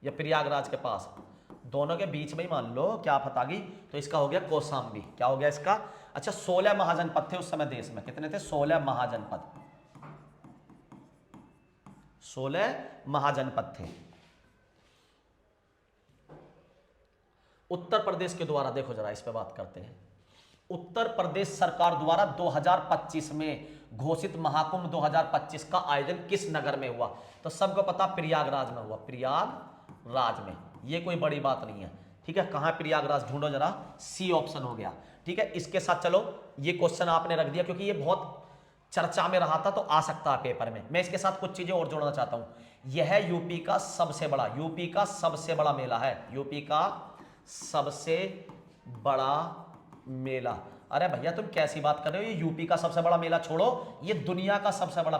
या प्रयागराज के पास, दोनों के बीच में ही मान लो, क्या फतागी, तो इसका हो गया कौशाम्बी। क्या हो गया इसका, अच्छा 16 महाजनपद थे उस समय देश में, कितने थे, 16 महाजनपद, 16 महाजनपद थे। उत्तर प्रदेश के द्वारा, देखो जरा इस पे बात करते हैं, उत्तर प्रदेश सरकार द्वारा 2025 में घोषित महाकुंभ 2025 का आयोजन किस नगर में हुआ, तो सबको पता प्रयागराज में हुआ, प्रयागराज में, ये कोई बड़ी बात नहीं है। ठीक है, कहां प्रयागराज, ढूंढो जरा, सी ऑप्शन हो गया। ठीक है, इसके साथ चलो, ये क्वेश्चन आपने रख दिया क्योंकि ये बहुत चर्चा में रहा था, तो आ सकता है पेपर में। मैं इसके साथ कुछ चीजें और जोड़ना चाहता हूं। यह यूपी का सबसे बड़ा, यूपी का सबसे बड़ा मेला है, यूपी का सबसे बड़ा मेला। अरे भैया तुम कैसी बात कर रहे हो, ये यूपी का सबसे बड़ा मेला छोड़ो, ये दुनिया का सबसे बड़ा,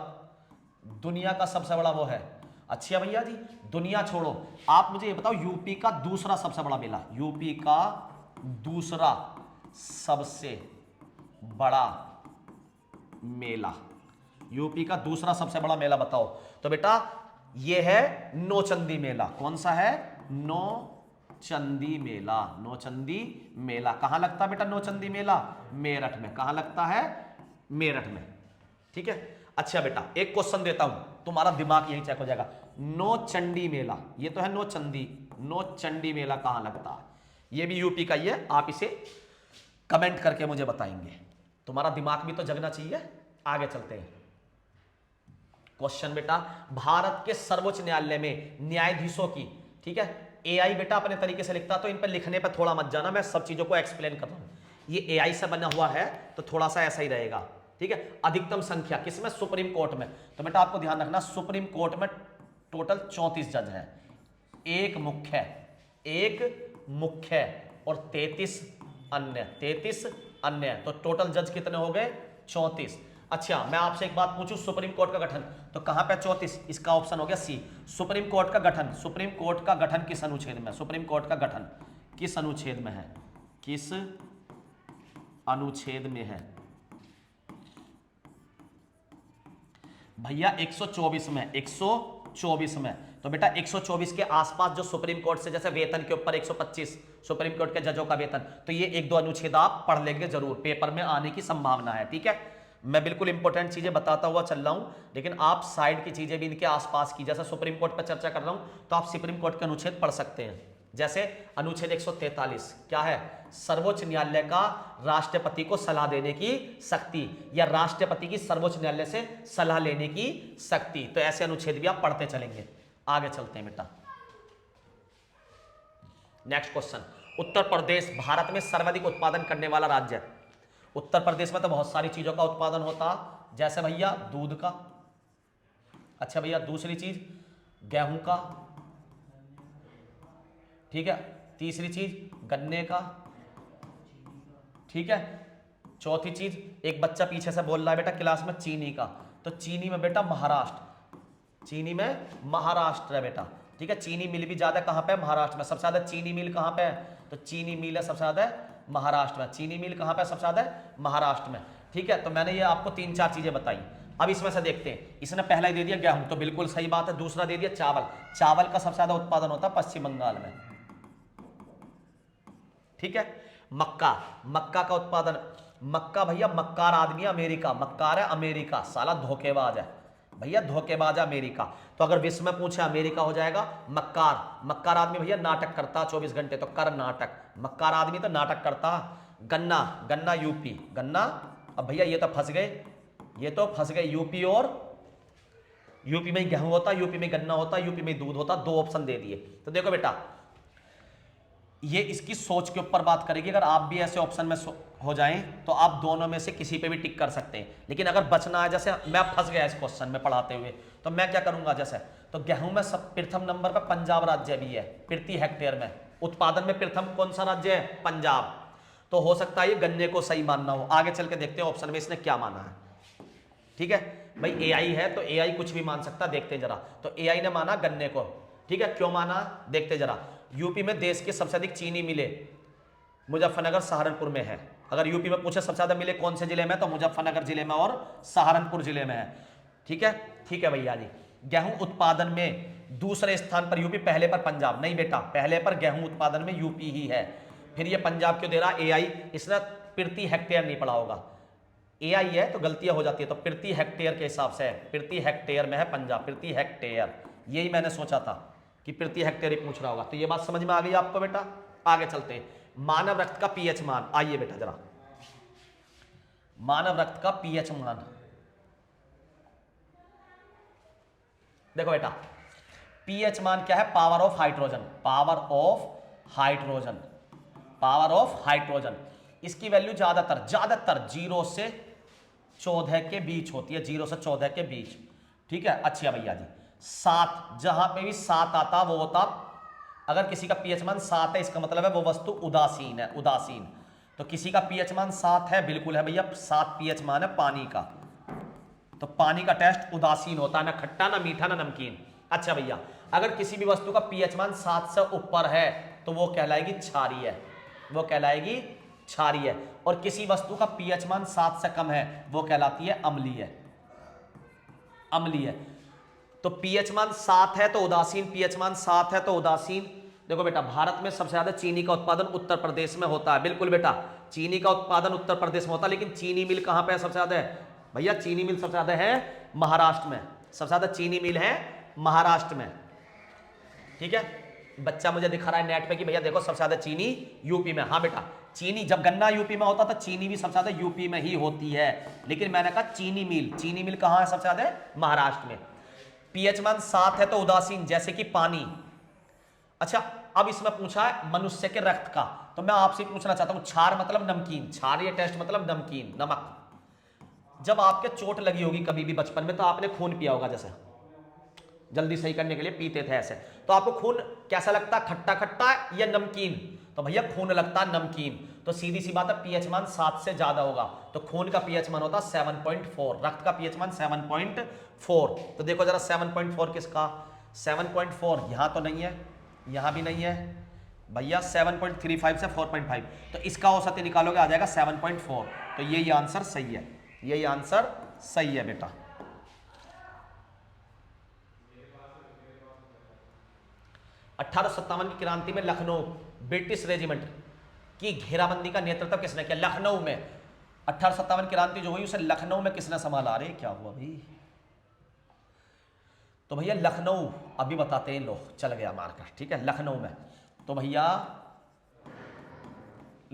दुनिया का सबसे बड़ा वो है। अच्छा भैया जी, दुनिया छोड़ो, आप मुझे ये बताओ यूपी का दूसरा सबसे बड़ा मेला, यूपी का दूसरा सबसे बड़ा मेला, यूपी का दूसरा सबसे बड़ा मेला बताओ, तो बेटा ये है नौचंदी मेला। कौन सा है, नौचंदी मेला, नौचंदी मेला। कहां लगता है बेटा नौचंदी मेला, मेरठ में। कहां लगता है, मेरठ में। ठीक है, अच्छा बेटा एक क्वेश्चन देता हूं, तुम्हारा दिमाग यहीं चेक हो जाएगा। नौचंडी मेला, ये तो है नौचंदी, नौचंडी मेला कहां लगता है, ये भी यूपी का ही है। आप इसे कमेंट करके मुझे बताएंगे, तुम्हारा दिमाग भी तो जगना चाहिए। आगे चलते हैं, क्वेश्चन बेटा, भारत के सर्वोच्च न्यायालय में न्यायाधीशों की, ठीक है, एआई बेटा अपने तरीके से लिखता, तो इन पर लिखने पर थोड़ा मत जाना, मैं सब चीजों को एक्सप्लेन कर रहा हूं। ये एआई से बना हुआ है तो थोड़ा सा ऐसा ही रहेगा। ठीक है, अधिकतम संख्या किसमें, सुप्रीम कोर्ट में। तो बेटा आपको ध्यान रखना, सुप्रीम कोर्ट में टोटल 34 जज हैं, एक मुख्य और 33 अन्य, 33 अन्य, तो टोटल जज कितने हो गए, 34। अच्छा मैं आपसे एक बात पूछूं, सुप्रीम कोर्ट का गठन तो कहां पे 34, इसका ऑप्शन हो गया सी। सुप्रीम कोर्ट का गठन, सुप्रीम कोर्ट का गठन किस अनुच्छेद में, सुप्रीम कोर्ट का गठन किस अनुच्छेद में है, किस अनुच्छेद में है भैया, 124 में, 124 में। तो बेटा 124 के आसपास जो सुप्रीम कोर्ट से, जैसे वेतन के ऊपर 125 सुप्रीम कोर्ट के जजों का वेतन, तो ये 1-2 अनुच्छेद आप पढ़ लेंगे जरूर, पेपर में आने की संभावना है। ठीक है, मैं बिल्कुल इंपॉर्टेंट चीजें बताता हुआ चल रहा हूं, लेकिन आप साइड की चीजें भी इनके आसपास की, जैसे सुप्रीम कोर्ट पर चर्चा कर रहा हूं तो आप सुप्रीम कोर्ट के अनुच्छेद पढ़ सकते हैं। जैसे अनुच्छेद 143 क्या है, सर्वोच्च न्यायालय का राष्ट्रपति को सलाह देने की शक्ति, या राष्ट्रपति की सर्वोच्च न्यायालय से सलाह लेने की शक्ति। तो ऐसे अनुच्छेद भी आप पढ़ते चलेंगे। आगे चलते हैं बेटा, नेक्स्ट क्वेश्चन। उत्तर प्रदेश भारत में सर्वाधिक उत्पादन करने वाला राज्य है। उत्तर प्रदेश में तो बहुत सारी चीजों का उत्पादन होता, जैसे भैया दूध का, अच्छा भैया दूसरी चीज गेहूं का, ठीक है, तीसरी चीज गन्ने का, ठीक है, चौथी चीज एक बच्चा पीछे से बोल रहा है बेटा क्लास में चीनी का, तो चीनी में बेटा महाराष्ट्र, चीनी में महाराष्ट्र है बेटा, ठीक है। चीनी मिल भी ज्यादा कहां पे, महाराष्ट्र में। सबसे ज्यादा चीनी मिल कहां पे है, तो चीनी मिल है सबसे ज्यादा महाराष्ट्र में। चीनी मिल कहां पे सबसे ज्यादा, महाराष्ट्र में, ठीक है। तो मैंने ये आपको 3-4 चीजें बताई। अब इसमें से देखते हैं, इसने पहला ही दे दिया गेहूं, तो बिल्कुल सही बात है। दूसरा दे दिया चावल, चावल का सबसे ज्यादा उत्पादन होता है पश्चिम बंगाल में, ठीक है। मक्का, मक्का का उत्पादन, मक्का भैया मक्कार आदमी अमेरिका, मक्कार है अमेरिका, साला धोखेबाज है भैया, धोखेबाज है अमेरिका। तो अगर विश्व में पूछे अमेरिका हो जाएगा। मक्कार, मक्कार आदमी भैया नाटक करता 24 घंटे, तो कर नाटक, मक्कार आदमी तो नाटक करता। गन्ना, गन्ना यूपी, गन्ना, अब भैया ये तो फंस गए, ये तो फंस गए। यूपी और यूपी में गेहूं होता, यूपी में गन्ना होता, यूपी में दूध होता, 2 ऑप्शन दे दिए। तो देखो बेटा ये इसकी सोच के ऊपर बात करेगी। अगर आप भी ऐसे ऑप्शन में हो जाएं तो आप दोनों में से किसी पे भी टिक कर सकते हैं। लेकिन अगर बचना है, जैसे मैं फंस गया इस क्वेश्चन में पढ़ाते हुए, तो मैं क्या करूंगा, जैसे तो गेहूं में सब प्रथम नंबर पर पंजाब राज्य भी है प्रति हेक्टेयर में, उत्पादन में प्रथम कौन सा राज्य है, पंजाब। तो हो सकता है ये गन्ने को सही मानना हो। आगे चल के देखते हैं ऑप्शन में इसने क्या माना है, ठीक है भाई। एआई है तो एआई कुछ भी मान सकता, देखते हैं जरा। तो एआई ने माना गन्ने को, ठीक है, क्यों माना देखते जरा। यूपी में देश के सबसे अधिक चीनी मिले मुजफ्फरनगर सहारनपुर में है। अगर यूपी में पूछे सबसे ज्यादा मिले कौन से जिले में, तो मुजफ्फरनगर जिले में और सहारनपुर जिले में है, ठीक है। ठीक है भैया जी। गेहूं उत्पादन में दूसरे स्थान पर यूपी, पहले पर पंजाब। नहीं बेटा, पहले पर गेहूं उत्पादन में यूपी ही है। फिर ये पंजाब क्यों दे रहा एआई, इसने प्रति हेक्टेयर नहीं पढ़ा होगा। एआई है तो गलतियां हो जाती है, तो प्रति हेक्टेयर के हिसाब से प्रति हेक्टेयर में है पंजाब, प्रति हेक्टेयर। यही मैंने सोचा था कि प्रति हेक्टेयर ही पूछ रहा होगा। तो ये बात समझ में आ गई आपको बेटा। आगे चलते हैं, मानव रक्त का पीएच मान। आइए बेटा जरा, मानव रक्त का पीएच मान देखो बेटा। पीएच मान क्या है, power of hydrogen, power of hydrogen, power of hydrogen. इसकी वैल्यू ज्यादातर 0 से 14 के बीच होती है, 0 से 14 के बीच, ठीक है। अच्छा भैया जी, 7, जहां पे भी 7 आता वो होता, अगर किसी का पीएच मान 7 है इसका मतलब है वो वस्तु उदासीन है, उदासीन। तो किसी का पीएच मान 7 है, बिल्कुल है भैया, 7 पीएच मान है पानी का। तो पानी का टेस्ट उदासीन होता है, ना खट्टा ना मीठा ना नमकीन। अच्छा भैया, अगर किसी भी वस्तु का पीएच मान 7 से ऊपर है तो वो कहलाएगी क्षारीय, वो कहलाएगी क्षारीय। और किसी वस्तु का पीएच मान 7 से कम है वो कहलाती है अम्लीय, अम्लीय। तो पीएच मान 7 है तो उदासीन, पीएच मान 7 है तो उदासीन। देखो बेटा, भारत में सबसे ज्यादा चीनी का उत्पादन उत्तर प्रदेश में होता है, बिल्कुल बेटा, चीनी का उत्पादन उत्तर प्रदेश में होता है। लेकिन चीनी मिल कहां पे है सबसे ज्यादा है भैया, चीनी मिल सबसे ज्यादा है महाराष्ट्र में, सबसे ज्यादा चीनी मिल है महाराष्ट्र में, ठीक है। बच्चा मुझे दिखा रहा है नेट पे कि भैया देखो सबसे ज्यादा चीनी यूपी में। हाँ बेटा, चीनी जब गन्ना यूपी में होता था, चीनी भी सबसे ज्यादा यूपी में ही होती है। लेकिन मैंने कहा चीनी मिल कहां है सबसे ज्यादा, महाराष्ट्र में। पीएच मान 7 है तो उदासीन, जैसे कि पानी। अच्छा, अब इसमें पूछा है मनुष्य के रक्त का, तो मैं आपसे पूछना चाहता हूं, क्षार मतलब नमकीन, क्षारीय टेस्ट मतलब नमकीन, नमक। जब आपके चोट लगी होगी कभी भी बचपन में, तो आपने खून पिया होगा, जैसे जल्दी सही करने के लिए पीते थे ऐसे, तो आपको खून कैसा लगता है, खट्टा खट्टा या नमकीन? तो भैया खून लगता है नमकीन। तो सीधी सी बात है, पीएच मान 7 से ज्यादा होगा, तो खून का पीएच मान होता 7.4, रक्त का पीएच मान 7.4। तो देखो जरा 7.4 किसका, 7.4 यहां तो नहीं है, यहां भी नहीं है भैया, 7.35 से 4.5, तो इसका औसत निकालोगे आ जाएगा 7.4। तो यही आंसर सही है, यही आंसर सही है बेटा। (1857) की क्रांति में लखनऊ ब्रिटिश रेजिमेंट की घेराबंदी का नेतृत्व किसने किया? लखनऊ में 1857 क्रांति जो हुई उसे लखनऊ में किसने संभाला? अरे क्या हुआ भाई? तो भैया लखनऊ अभी बताते हैं, लो चल गया मारकर, ठीक है। लखनऊ में तो भैया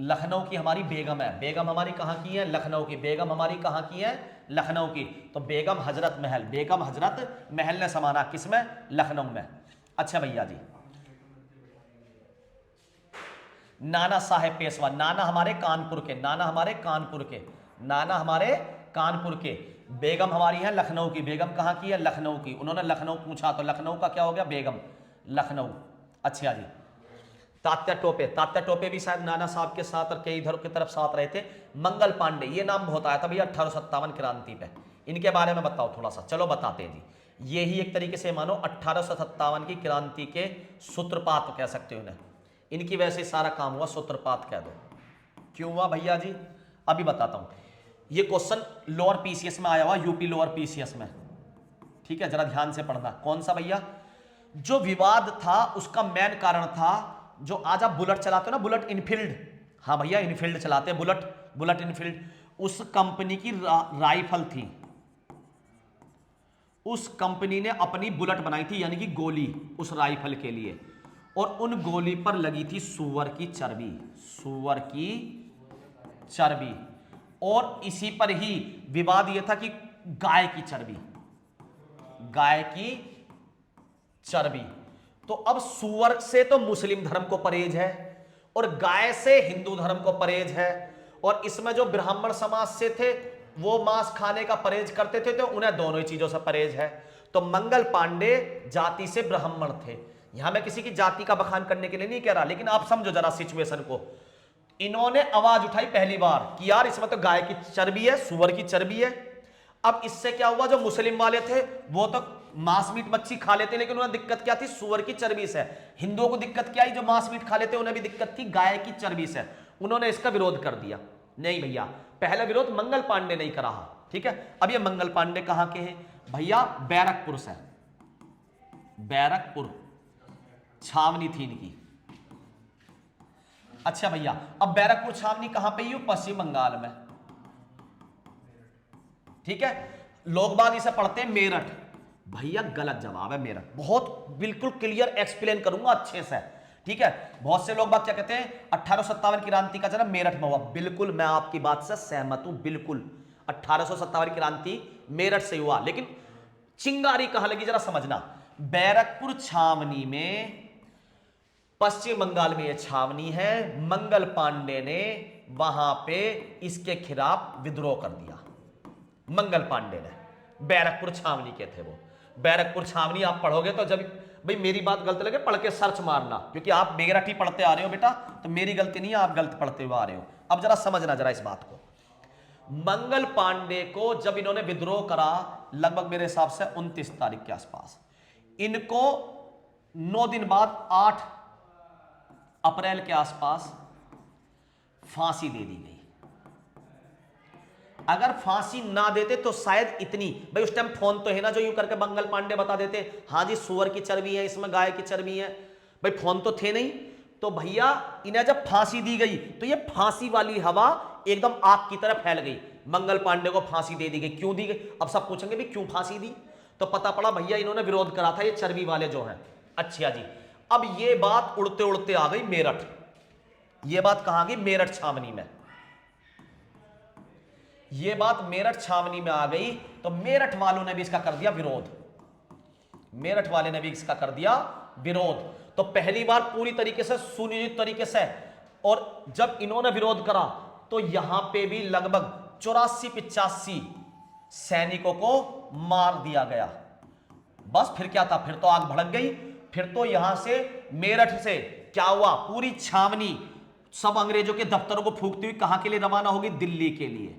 लखनऊ की हमारी बेगम है, बेगम हमारी कहां की है, लखनऊ की। बेगम हमारी कहां की है, लखनऊ की। तो बेगम हजरत महल, बेगम हजरत महल ने समाना किसमें, लखनऊ में। अच्छा भैया जी, नाना साहेब पेशवा, नाना हमारे कानपुर के, नाना हमारे कानपुर के, नाना हमारे कानपुर के। बेगम हमारी है लखनऊ की, बेगम कहां की है, लखनऊ की। उन्होंने लखनऊ पूछा तो लखनऊ का क्या हो गया, बेगम, लखनऊ। अच्छा जी, तात्या टोपे, तात्या टोपे भी शायद नाना साहब के साथ और कई इधर की तरफ साथ रहे थे। मंगल पांडे, ये नाम बहुत आया था भैया 1857 क्रांति पे। इनके बारे में बताओ थोड़ा सा, चलो बताते हैं जी। ये ही एक तरीके से मानो 1857 की क्रांति के सूत्रपात कह सकते हो इन्हें, इनकी वजह से सारा काम हुआ, सूत्रपात कह दो। क्यों हुआ भैया जी, अभी बताता हूं। ये क्वेश्चन लोअर पीसीएस में आया हुआ, यूपी लोअर पीसीएस में, ठीक है, जरा ध्यान से पढ़ना। कौन सा भैया, जो विवाद था उसका मेन कारण था, जो आज आप बुलेट चलाते हो ना, बुलेट इनफील्ड, हाँ भैया इनफील्ड चलाते हैं बुलेट, बुलेट इनफील्ड, उस कंपनी की राइफल थी, उस कंपनी ने अपनी बुलेट बनाई थी, यानी कि गोली उस राइफल के लिए, और उन गोली पर लगी थी सूअर की चर्बी, सूअर की चर्बी। और इसी पर ही विवाद यह था कि गाय की चर्बी, गाय की चर्बी। तो अब सूअर से तो मुस्लिम धर्म को परहेज है और गाय से हिंदू धर्म को परहेज है, और इसमें जो ब्राह्मण समाज से थे वो मांस खाने का परहेज करते थे, तो उन्हें दोनों ही चीजों से परहेज है। तो मंगल पांडे जाति से ब्राह्मण थे। यहां मैं किसी की जाति का बखान करने के लिए नहीं कह रहा, लेकिन आप समझो जरा सिचुएशन को। इन्होंने आवाज उठाई पहली बार कि यार इसमें तो गाय की चर्बी है, सूअर की चर्बी है। अब इससे क्या हुआ, जो मुस्लिम वाले थे वो तो मांस मीट मच्छी खा लेते, लेकिन उन्हें दिक्कत क्या थी, सूअर की चर्बी से। हिंदुओं को दिक्कत क्या आई, जो मांस मीट खा लेते उन्हें भी दिक्कत थी गाय की चर्बी से। उन्होंने इसका विरोध कर दिया। नहीं भैया, पहला विरोध मंगल पांडे नहीं करा, ठीक है। अब ये मंगल पांडे कहां के हैं भैया, बैरकपुर से, बैरकपुर छावनी थी इनकी। अच्छा भैया, अब बैरकपुर छावनी कहां पे, पश्चिम बंगाल में, ठीक है। लोग बाग इसे पढ़ते हैं मेरठ, भैया गलत जवाब है मेरठ। बहुत बिल्कुल क्लियर एक्सप्लेन करूंगा अच्छे से, ठीक है। बहुत से लोग बात क्या कहते हैं 1857 क्रांति का जन्म मेरठ में हुआ, बिल्कुल मैं आपकी बात से सहमत हूं, बिल्कुल 1857 क्रांति मेरठ से हुआ। लेकिन चिंगारी कहां लगी जरा समझना, बैरकपुर छावनी में, पश्चिम बंगाल में यह छावनी है। मंगल पांडे ने वहां पे इसके खिलाफ विद्रोह कर दिया, मंगल पांडे ने। बैरकपुर छावनी के थे वो, बैरकपुर छावनी आप पढ़ोगे तो, जब भाई मेरी बात गलत लगे पढ़ के सर्च मारना, क्योंकि आप मेरठ ही पढ़ते आ रहे हो बेटा, तो मेरी गलती नहीं है, आप गलत पढ़ते हुए आ रहे हो। अब जरा समझना जरा इस बात को। मंगल पांडे को जब इन्होंने विद्रोह करा, लगभग मेरे हिसाब से 29 तारीख के आसपास, इनको 9 दिन बाद 8 अप्रैल के आसपास फांसी दे दी गई। अगर फांसी ना देते तो शायद इतनी, भाई उस टाइम फोन तो है ना जो यूं करके मंगल पांडे बता देते, हाँ जी सूअर की चर्बी है इसमें, गाय की चर्बी है, भाई फोन तो थे नहीं। तो भैया इन्हें जब फांसी दी गई तो ये फांसी वाली हवा एकदम आग की तरह फैल गई। मंगल पांडे को फांसी दे दी गई, क्यों दी गई, अब सब पूछेंगे भी क्यों फांसी दी, तो पता पड़ा भैया इन्होंने विरोध करा था, ये चर्बी वाले जो हैं। अच्छा जी, अब ये बात उड़ते उड़ते आ गई मेरठ। ये बात कहां गई, मेरठ छावनी में। ये बात मेरठ छावनी में आ गई, तो मेरठ वालों ने भी इसका कर दिया विरोध, मेरठ वाले ने भी इसका कर दिया विरोध। तो पहली बार पूरी तरीके से सुनियोजित तरीके से, और जब इन्होंने विरोध करा तो यहां पे भी लगभग 84-85 सैनिकों को मार दिया गया। बस फिर क्या था, फिर तो आग भड़क गई। फिर तो यहां से मेरठ से क्या हुआ, पूरी छावनी सब अंग्रेजों के दफ्तरों को फूंकती हुई कहां के लिए रवाना होगी, दिल्ली के लिए।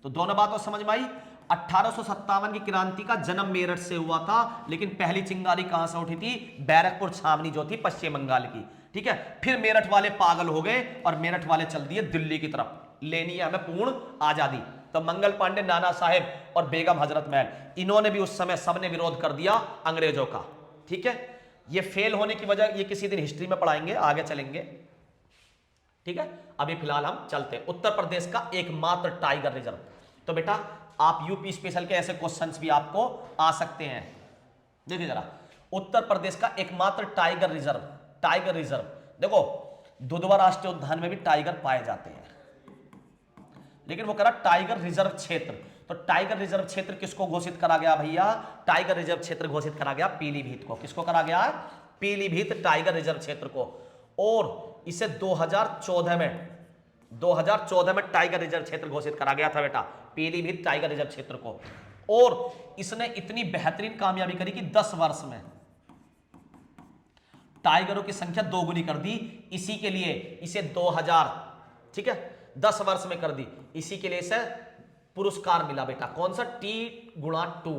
तो दोनों बातों समझ में आई। 1857 की क्रांति का जन्म मेरठ से हुआ था, लेकिन पहली चिंगारी कहां से उठी थी, बैरकपुर छावनी जो थी पश्चिम बंगाल की, ठीक है। फिर मेरठ वाले पागल हो गए और मेरठ वाले चल दिए दिल्ली की तरफ, लेनी है हमें पूर्ण आजादी। तो मंगल पांडे, नाना साहेब और बेगम हजरत महल, इन्होंने भी उस समय सबने विरोध कर दिया अंग्रेजों का, ठीक है। ये फेल होने की वजह ये किसी दिन हिस्ट्री में पढ़ाएंगे, आगे चलेंगे, ठीक है। अभी फिलहाल हम चलते हैं उत्तर प्रदेश का एकमात्र टाइगर रिजर्व। तो बेटा आप यूपी स्पेशल के ऐसे क्वेश्चंस भी आपको आ सकते हैं। देखिए जरा, उत्तर प्रदेश का एकमात्र टाइगर रिजर्व, टाइगर रिजर्व, देखो दुधवा राष्ट्रीय उद्यान में भी टाइगर पाए जाते हैं, लेकिन वो कह रहा टाइगर रिजर्व क्षेत्र। तो टाइगर रिजर्व क्षेत्र किसको घोषित करा गया भैया? टाइगर रिजर्व क्षेत्र घोषित करा गया पीलीभीत को। किसको करा गया? पीलीभीत टाइगर रिजर्व क्षेत्र को। और इसे 2014 में टाइगर रिजर्व क्षेत्र घोषित करा गया था बेटा, पीलीभीत टाइगर रिजर्व क्षेत्र को। और इसने इतनी बेहतरीन कामयाबी करी कि 10 वर्ष में टाइगरों की संख्या दोगुनी कर दी। इसी के लिए इसे 2000, ठीक है, 10 वर्ष में कर दी। इसी के लिए इसे पुरस्कार मिला बेटा, कौन सा? T×2,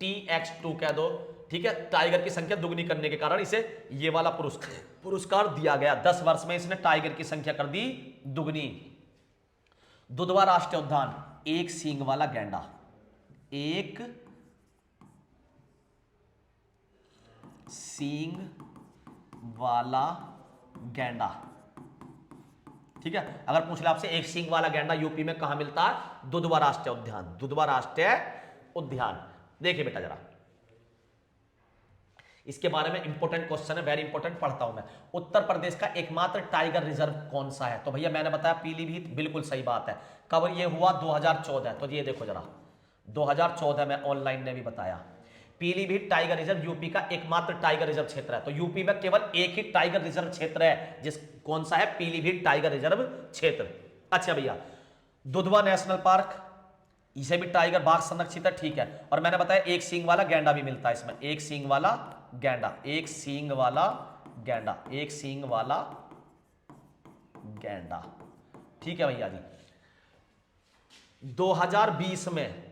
TX2 कह दो, ठीक है। टाइगर की संख्या दुगनी करने के कारण इसे ये वाला पुरस्कार दिया गया। 10 वर्ष में इसने टाइगर की संख्या कर दी दुगनी। दुधवा राष्ट्रीय उद्यान, एक सींग वाला गैंडा, एक सींग वाला गैंडा, ठीक है। अगर पूछ ले आपसे एक सींग वाला गैंडा यूपी में कहां मिलता है? दुधवा राष्ट्रीय उद्यान, दुधवा राष्ट्रीय उद्यान। देखिए बेटा जरा, इसके बारे में इंपॉर्टेंट क्वेश्चन है, वेरी इंपॉर्टेंट, पढ़ता हूं मैं। उत्तर प्रदेश का एकमात्र टाइगर रिजर्व कौन सा है? तो भैया मैंने बताया पीलीभीत, बिल्कुल सही बात है। कब ये हुआ? 2014। तो ये देखो जरा, 2014 में ऑनलाइन ने भी बताया। पीलीभीत टाइगर रिजर्व यूपी का एकमात्र टाइगर रिजर्व क्षेत्र है। तो यूपी में केवल एक ही टाइगर रिजर्व क्षेत्र है, जिस कौन सा है? पीलीभीत टाइगर रिजर्व क्षेत्र। अच्छा भैया, दुधवा नेशनल पार्क, इसे भी टाइगर बाघ संरक्षित है, ठीक है। और मैंने बताया एक सींग वाला गैंडा भी मिलता है इसमें, एक सींग वाला गैंडा, एक सींग वाला गैंडा, एक सींग वाला गैंडा, ठीक है भैया जी। 2020 में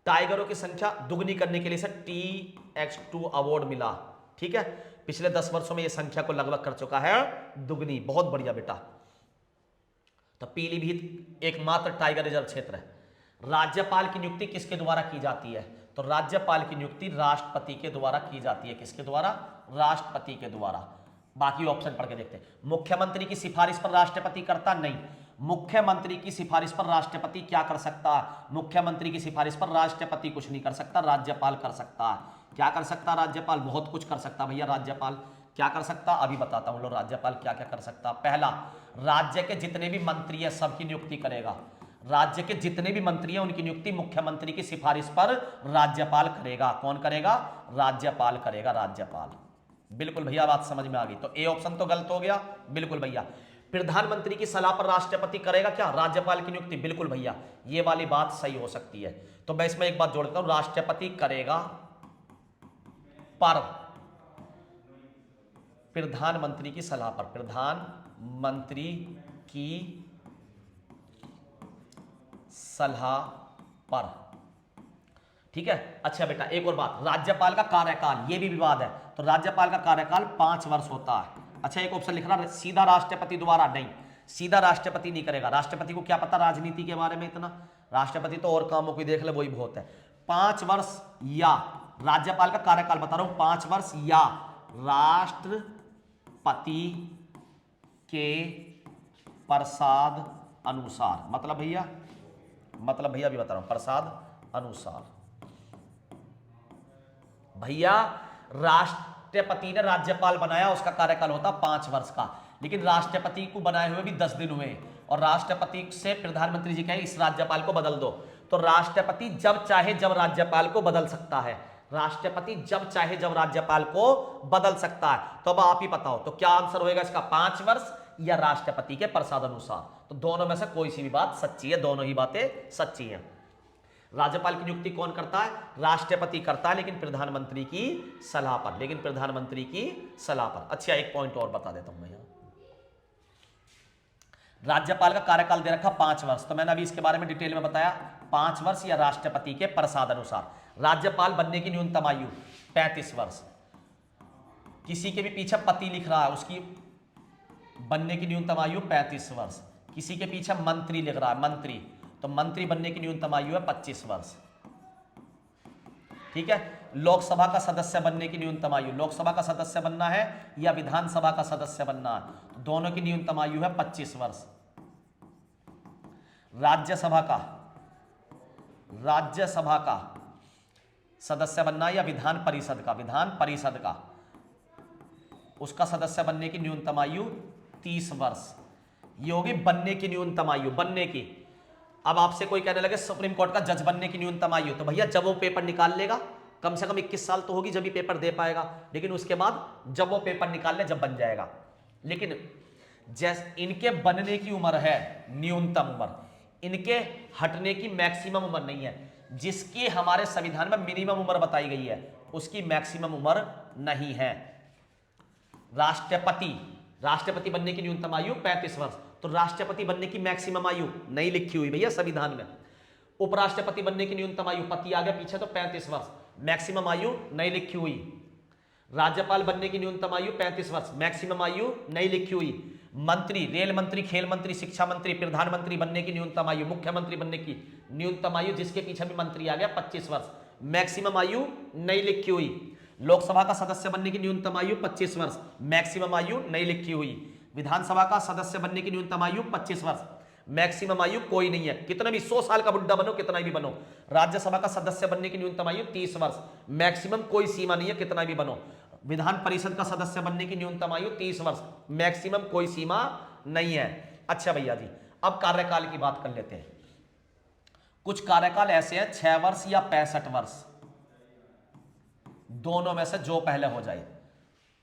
टाइगरों की संख्या दुगनी करने के लिए से TX2 अवार्ड मिला, ठीक है। पिछले 10 वर्षों में यह संख्या को लगभग कर चुका है दुगनी। बहुत बढ़िया बेटा। तो पीलीभीत एकमात्र टाइगर रिजर्व क्षेत्र है। राज्यपाल की नियुक्ति किसके द्वारा की जाती है? तो राज्यपाल की नियुक्ति राष्ट्रपति के द्वारा की जाती है। किसके द्वारा? राष्ट्रपति के द्वारा। बाकी ऑप्शन पढ़ के देखते हैं। मुख्यमंत्री की सिफारिश पर राष्ट्रपति करता? नहीं। मुख्यमंत्री की सिफारिश पर राष्ट्रपति क्या कर सकता है? मुख्यमंत्री की सिफारिश पर राष्ट्रपति कुछ नहीं कर सकता, राज्यपाल कर सकता है। क्या कर सकता है राज्यपाल? बहुत कुछ कर सकता भैया। राज्यपाल क्या कर सकता? अभी बताता हूं लो राज्यपाल क्या क्या कर सकता। पहला, राज्य के जितने भी मंत्री है सबकी नियुक्ति करेगा। राज्य के जितने भी मंत्री हैं उनकी नियुक्ति मुख्यमंत्री की सिफारिश पर राज्यपाल करेगा। कौन करेगा? राज्यपाल करेगा, राज्यपाल। बिल्कुल भैया, बात समझ में आ गई। तो ए ऑप्शन तो गलत हो गया, बिल्कुल भैया। प्रधानमंत्री की सलाह पर राष्ट्रपति करेगा क्या? राज्यपाल की नियुक्ति, बिल्कुल भैया, ये वाली बात सही हो सकती है। तो मैं इसमें एक बात जोड़ता हूं, राष्ट्रपति करेगा पर प्रधानमंत्री की सलाह पर, प्रधानमंत्री की सलाह पर, ठीक है। अच्छा बेटा, एक और बात, राज्यपाल का कार्यकाल, यह भी विवाद है। तो राज्यपाल का कार्यकाल 5 वर्ष होता है। अच्छा, एक ऑप्शन लिख रहा, सीधा राष्ट्रपति द्वारा? नहीं, सीधा राष्ट्रपति नहीं करेगा। राष्ट्रपति को क्या पता राजनीति के बारे में इतना? राष्ट्रपति तो और कामों को देख ले, वही बहुत है। 5 वर्ष या राज्यपाल का कार्यकाल बता रहा हूं, 5 वर्ष या राष्ट्रपति के प्रसाद अनुसार। मतलब भैया भी बता रहा हूं, प्रसाद अनुसार। भैया राष्ट्रपति ने राज्यपाल बनाया, उसका कार्यकाल होता 5 वर्ष का, लेकिन राष्ट्रपति को बनाए हुए भी 10 दिन हुए। और राष्ट्रपति से प्रधानमंत्री जी कहे इस राज्यपाल को बदल दो, तो राष्ट्रपति जब चाहे जब राज्यपाल को बदल सकता है। राष्ट्रपति जब चाहे जब राज्यपाल को बदल सकता है। तो अब आप ही बताओ, तो क्या आंसर होएगा इसका? 5 वर्ष या राष्ट्रपति के प्रसाद अनुसार? तो दोनों में से कोई सी भी बात सच्ची है, दोनों ही बातें सच्ची हैं। राज्यपाल की नियुक्ति कौन करता है? राष्ट्रपति करता है, लेकिन प्रधानमंत्री की सलाह पर, लेकिन प्रधानमंत्री की सलाह पर। अच्छा, एक पॉइंट और बता देता हूं मैं यहां। राज्यपाल का कार्यकाल दे रखा 5 वर्ष, तो मैंने अभी इसके बारे में डिटेल में बताया। 5 वर्ष या राष्ट्रपति के प्रसाद अनुसार। राज्यपाल बनने की न्यूनतम आयु 35 वर्ष। किसी के भी पीछे पति लिख रहा है, उसकी बनने की न्यूनतम आयु 35 वर्ष। किसी के पीछे मंत्री लिख रहा है, मंत्री, तो मंत्री बनने की न्यूनतम आयु है 25 वर्ष, ठीक है। लोकसभा का सदस्य बनने की न्यूनतम आयु, लोकसभा का सदस्य बनना है या विधानसभा का सदस्य बनना है, तो दोनों की न्यूनतम आयु है 25 वर्ष। राज्यसभा का सदस्य बनना है या विधान परिषद का, विधान परिषद का, उसका सदस्य बनने की न्यूनतम आयु 30 वर्ष। ये होगी बनने की न्यूनतम आयु, बनने की। अब आपसे कोई कहने लगे सुप्रीम कोर्ट का जज बनने की न्यूनतम आयु, तो भैया जब वो पेपर निकाल लेगा कम से कम 21 साल तो होगी जब ही पेपर दे पाएगा, लेकिन उसके बाद जब वो पेपर निकाल ले जब बन जाएगा। लेकिन जैसे इनके बनने की उम्र है न्यूनतम उम्र, इनके हटने की मैक्सिमम उम्र नहीं है। जिसकी हमारे संविधान में मिनिमम उम्र बताई गई है उसकी मैक्सिमम उम्र नहीं है। राष्ट्रपति बनने की न्यूनतम आयु 35 वर्ष, तो राष्ट्रपति बनने की मैक्सिमम आयु नहीं लिखी हुई भैया संविधान में। उपराष्ट्रपति बनने की न्यूनतम आयु, पति आगे पीछे तो 35 वर्ष, मैक्सिमम आयु नहीं लिखी हुई। राज्यपाल बनने की न्यूनतम आयु 35 वर्ष, मैक्सिमम आयु नहीं लिखी हुई। मंत्री, रेल मंत्री, खेल मंत्री, शिक्षा मंत्री, प्रधानमंत्री बनने की न्यूनतम आयु, मुख्यमंत्री बनने की न्यूनतम आयु, जिसके पीछे भी मंत्री आ गया 25 वर्ष, मैक्सिमम आयु नहीं लिखी हुई। लोकसभा का सदस्य बनने की न्यूनतम आयु 25 वर्ष, मैक्सिमम आयु नहीं लिखी हुई। विधानसभा का सदस्य बनने की न्यूनतम आयु 25 वर्ष, मैक्सिमम आयु कोई नहीं है, कितना भी 100 साल का बुढ़ा बनो, कितना भी बनो। राज्यसभा का सदस्य बनने की न्यूनतम आयु 30 वर्ष, मैक्सिमम कोई सीमा नहीं है, कितना भी बनो। विधान परिषद का सदस्य बनने की न्यूनतम आयु 30 वर्ष, मैक्सिमम कोई सीमा नहीं है। अच्छा भैया जी, अब कार्यकाल की बात कर लेते हैं। कुछ कार्यकाल ऐसे हैं 6 वर्ष या 65 वर्ष, दोनों में से जो पहले हो जाए।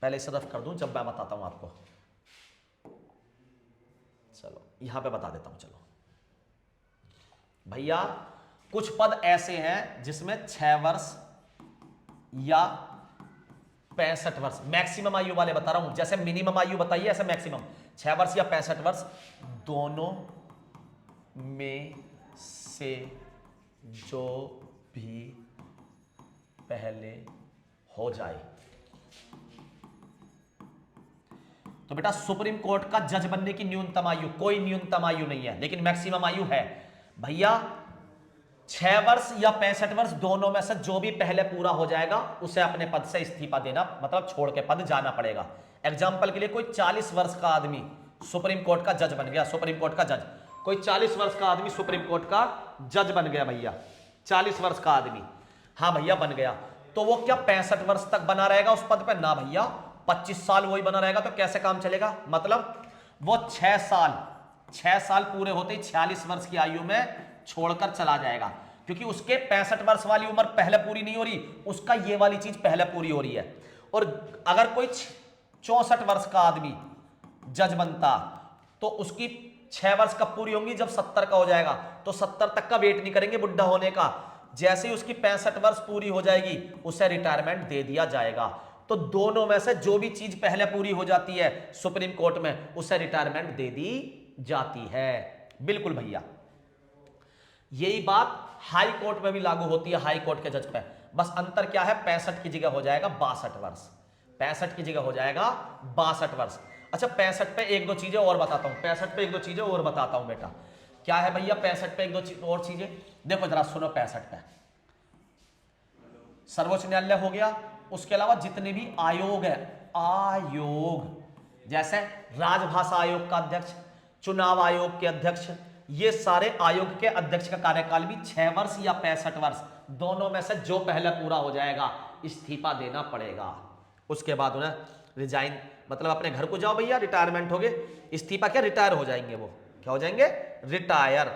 पहले इसे रफ कर दूं जब मैं बताता हूं आपको। चलो यहां पे बता देता हूं। चलो भैया, कुछ पद ऐसे हैं जिसमें 6 वर्ष या 65 वर्ष, मैक्सिमम आयु वाले बता रहा हूं। जैसे मिनिमम आयु बताइए, ऐसे मैक्सिमम 6 वर्ष या 65 वर्ष, दोनों में से जो भी पहले हो जाए। तो बेटा सुप्रीम कोर्ट का जज बनने की न्यूनतम आयु, कोई न्यूनतम आयु नहीं है, लेकिन मैक्सिमम आयु है भैया। 6 वर्ष या 65 वर्ष, दोनों में से जो भी पहले पूरा हो जाएगा उसे अपने पद से इस्तीफा देना, मतलब छोड़ के पद जाना पड़ेगा। एग्जाम्पल के लिए कोई 40 वर्ष का आदमी सुप्रीम कोर्ट का जज बन गया, सुप्रीम कोर्ट का जज, कोई 40 वर्ष का आदमी सुप्रीम कोर्ट का जज बन गया भैया, 40 वर्ष का आदमी, हाँ भैया बन गया, तो वो क्या 65 वर्ष तक बना रहेगा उस पद पे? ना भैया, 25 साल वही बना रहेगा। तो कैसे काम चलेगा? मतलब वो 6 साल पूरे होते ही 46 वर्ष की आयु में छोड़कर चला जाएगा, क्योंकि उसके 65 वर्ष वाली उम्र पहले पूरी नहीं हो रही, उसका ये वाली चीज पहले पूरी हो रही है। और अगर कोई 64 वर्ष का आदमी जज बनता तो उसकी 6 वर्ष कब पूरी होंगी? जब 70 का हो जाएगा। तो 70 तक का वेट नहीं करेंगे बुढ़ा होने का, जैसे ही उसकी 65 वर्ष पूरी हो जाएगी उसे रिटायरमेंट दे दिया जाएगा। तो दोनों में से जो भी चीज पहले पूरी हो जाती है सुप्रीम कोर्ट में, उसे रिटायरमेंट दे दी जाती है। बिल्कुल भैया, यही बात हाई कोर्ट में भी लागू होती है, हाई कोर्ट के जज पे। बस अंतर क्या है? 65 की जगह हो जाएगा 62 वर्ष, 65 की जगह हो जाएगा 62 वर्ष। अच्छा, 65 पे एक दो चीजें और बताता हूं, 65 पे एक दो चीजें और बताता हूं बेटा। क्या है भैया 65 पे एक दो और चीजें? देखो जरा सुनो, 65 पे सर्वोच्च न्यायालय हो गया, उसके अलावा जितने भी आयोग है, आयोग जैसे राजभाषा आयोग का अध्यक्ष, चुनाव आयोग के अध्यक्ष, ये सारे आयोग के अध्यक्ष का कार्यकाल भी 6 वर्ष या 65 वर्ष, दोनों में से जो पहले पूरा हो जाएगा इस्तीफा देना पड़ेगा। उसके बाद उन्हें रिजाइन, मतलब अपने घर को जाओ भैया, रिटायरमेंट हो गए, इस्तीफा क्या, रिटायर हो जाएंगे। वो क्या हो जाएंगे? रिटायर।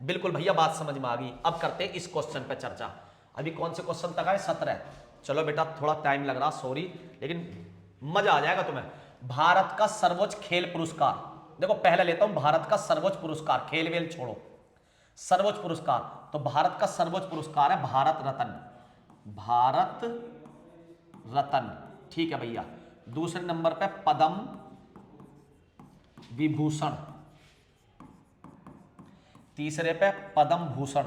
बिल्कुल भैया, बात समझ में आ गई। अब करते हैं इस क्वेश्चन पे चर्चा। अभी कौन से क्वेश्चन तक आए? 17। चलो बेटा, थोड़ा टाइम लग रहा, सॉरी, लेकिन मजा आ जाएगा तुम्हें। भारत का सर्वोच्च खेल पुरस्कार, देखो पहले लेता हूं भारत का सर्वोच्च पुरस्कार, खेल वेल छोड़ो, सर्वोच्च पुरस्कार। तो भारत का सर्वोच्च पुरस्कार है भारत रत्न, भारत रत्न, ठीक है भैया। दूसरे नंबर पे पद्म विभूषण, तीसरे पे पद्म भूषण,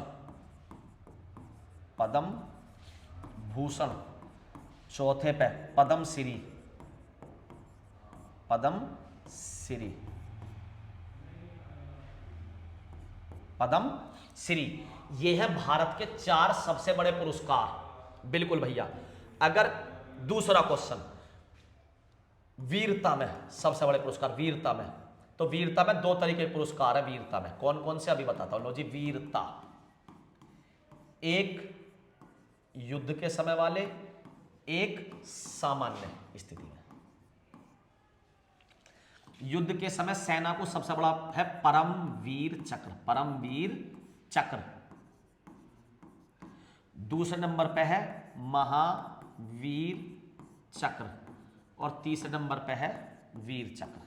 पद्म भूषण, चौथे पे पद्म श्री, पद्म श्री, पद्म श्री। ये है भारत के 4 सबसे बड़े पुरस्कार। बिल्कुल भैया। अगर दूसरा क्वेश्चन, वीरता में सबसे बड़े पुरस्कार, वीरता में, तो वीरता में 2 तरीके के पुरस्कार है। वीरता में कौन कौन से अभी बताता हूं। लो जी, वीरता, एक युद्ध के समय वाले, एक सामान्य स्थिति में। युद्ध के समय सेना को सबसे बड़ा है परमवीर चक्र, परमवीर चक्र। दूसरे नंबर पे है महावीर चक्र और तीसरे नंबर पे है वीर चक्र।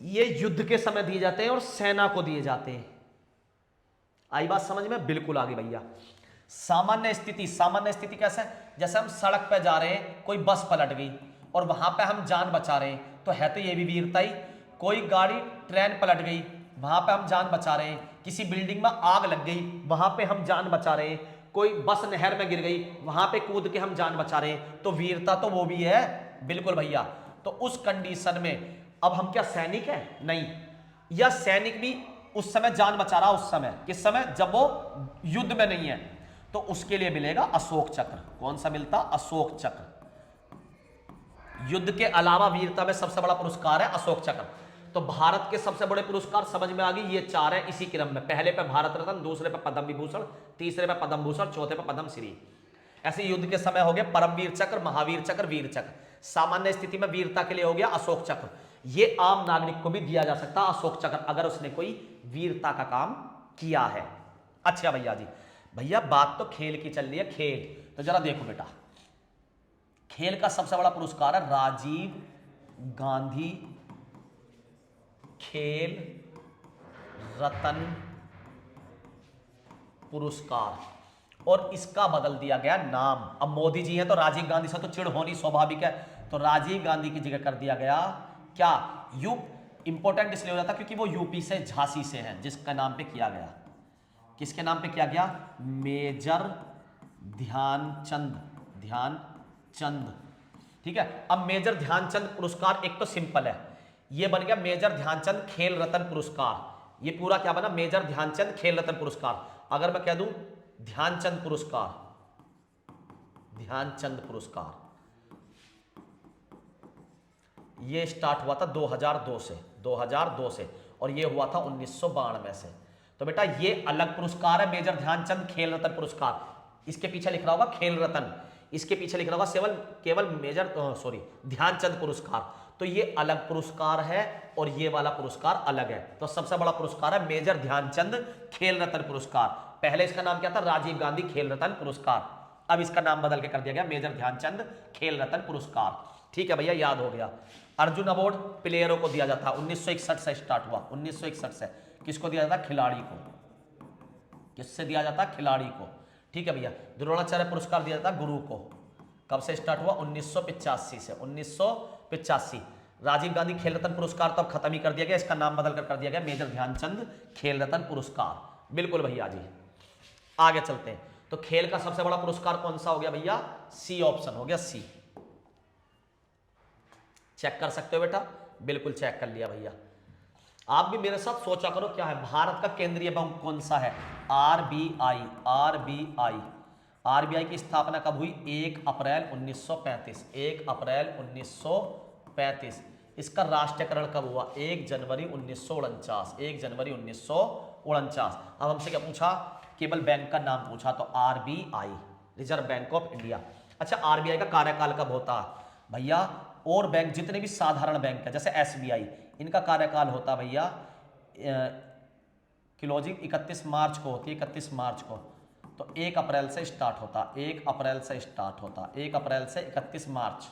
ये युद्ध के समय दिए जाते हैं और सेना को दिए जाते हैं। आई बात समझ में? बिल्कुल आगे भैया। सामान्य स्थिति, सामान्य स्थिति कैसे है? जैसे हम सड़क पे जा रहे हैं, कोई बस पलट गई और वहां पे हम जान बचा रहे हैं, तो है तो ये भी वीरता ही। कोई गाड़ी, ट्रेन पलट गई, वहां पे हम जान बचा रहे हैं। किसी बिल्डिंग में आग लग गई, वहां पे हम जान बचा रहे हैं। कोई बस नहर में गिर गई, वहां पे कूद के हम जान बचा रहे हैं, तो वीरता तो वो भी है। बिल्कुल भैया। तो उस कंडीशन में अब हम क्या सैनिक हैं? नहीं। या सैनिक भी उस समय जान बचा रहा, उस समय किस समय? जब वो युद्ध में नहीं है, तो उसके लिए मिलेगा अशोक चक्र। कौन सा मिलता? अशोक चक्र। युद्ध के अलावा वीरता में सबसे बड़ा पुरस्कार है अशोक चक्र। तो भारत के सबसे बड़े पुरस्कार समझ में आ गई, ये चार है इसी क्रम में। पहले पे भारत रत्न, दूसरे पे पद्म विभूषण, तीसरे पे पद्म भूषण, चौथे पे पद्म श्री। ऐसे युद्ध के समय हो गया परमवीर चक्र, महावीर चक्र, वीर चक्र। सामान्य स्थिति में वीरता के लिए हो गया अशोक चक्र। ये आम नागरिक को भी दिया जा सकता है अशोक चक्र, अगर उसने कोई वीरता का काम किया है। अच्छा भैया जी, भैया बात तो खेल की चल रही है, खेल। तो जरा देखो बेटा, खेल का सबसे बड़ा पुरस्कार है राजीव गांधी खेल रत्न पुरस्कार, और इसका बदल दिया गया नाम। अब मोदी जी हैं तो राजीव गांधी से तो चिढ़ होनी स्वाभाविक है, तो राजीव गांधी की जगह कर दिया गया क्या? इंपॉर्टेंट इसलिए हो जाता क्योंकि वो यूपी से, झांसी से हैं, जिसका नाम पे किया गया। किसके नाम पे किया गया? मेजर ध्यानचंद, ध्यानचंद। ठीक है। अब मेजर ध्यानचंद पुरस्कार एक तो सिंपल है, ये बन गया मेजर ध्यानचंद खेल रत्न पुरस्कार। ये पूरा क्या बना? मेजर ध्यानचंद खेल रत्न पुरस्कार। अगर मैं कह दूं ध्यानचंद पुरस्कार, ध्यानचंद पुरस्कार, ये स्टार्ट हुआ था 2002 से, 2002 से, और ये हुआ था 1992 से। तो बेटा ये अलग पुरस्कार है, मेजर ध्यानचंद खेल रत्न पुरस्कार। इसके पीछे लिख रहा होगा खेल रत्न, इसके पीछे लिख रहा होगा केवल मेजर ध्यानचंद पुरस्कार। तो ये अलग पुरस्कार है और ये वाला पुरस्कार अलग है। तो सबसे बड़ा पुरस्कार है मेजर ध्यानचंद खेल रत्न पुरस्कार। पहले इसका नाम क्या था? राजीव गांधी खेल रत्न पुरस्कार। अब इसका नाम बदल के कर दिया गया मेजर ध्यानचंद खेल रत्न पुरस्कार। ठीक है भैया, याद हो गया। अर्जुन अवार्ड प्लेयरों को दिया जाता है, 1961 से स्टार्ट हुआ, 1961 से। किसको दिया जाता? खिलाड़ी को। किससे दिया जाता? खिलाड़ी को। ठीक है भैया। द्रोणाचार्य पुरस्कार दिया जाता गुरु को। कब से स्टार्ट हुआ? 1985 से, 1985। राजीव गांधी खेल रत्न पुरस्कार तब खत्म ही कर दिया गया, इसका नाम बदल कर दिया गया मेजर ध्यानचंद खेल रत्न पुरस्कार। बिल्कुल भैया जी। आगे चलते हैं। तो खेल का सबसे बड़ा पुरस्कार कौन सा हो गया भैया? सी ऑप्शन हो गया, सी। चेक कर सकते हो बेटा, बिल्कुल चेक कर लिया भैया। आप भी मेरे साथ सोचा करो क्या है भारत का केंद्रीय बैंक कौन सा है? आरबीआई। आरबीआई। आरबीआई की स्थापना कब हुई? 1 अप्रैल 1935। 1 अप्रैल 1935। इसका राष्ट्रीयकरण कब हुआ? 1 जनवरी 1949। 1 जनवरी 1949। अब हमसे क्या पूछा? केवल बैंक का नाम पूछा, तो RBI, reserve bank of India. अच्छा, आरबीआई का कार्यकाल कब होता भैया? और बैंक जितने भी साधारण बैंक है जैसे एसबीआई, इनका कार्यकाल होता भैया क्लोजिंग 31 मार्च को होती है, 31 मार्च को। तो 1 अप्रैल से स्टार्ट होता, 1 अप्रैल से स्टार्ट होता, 1 अप्रैल से 31 मार्च।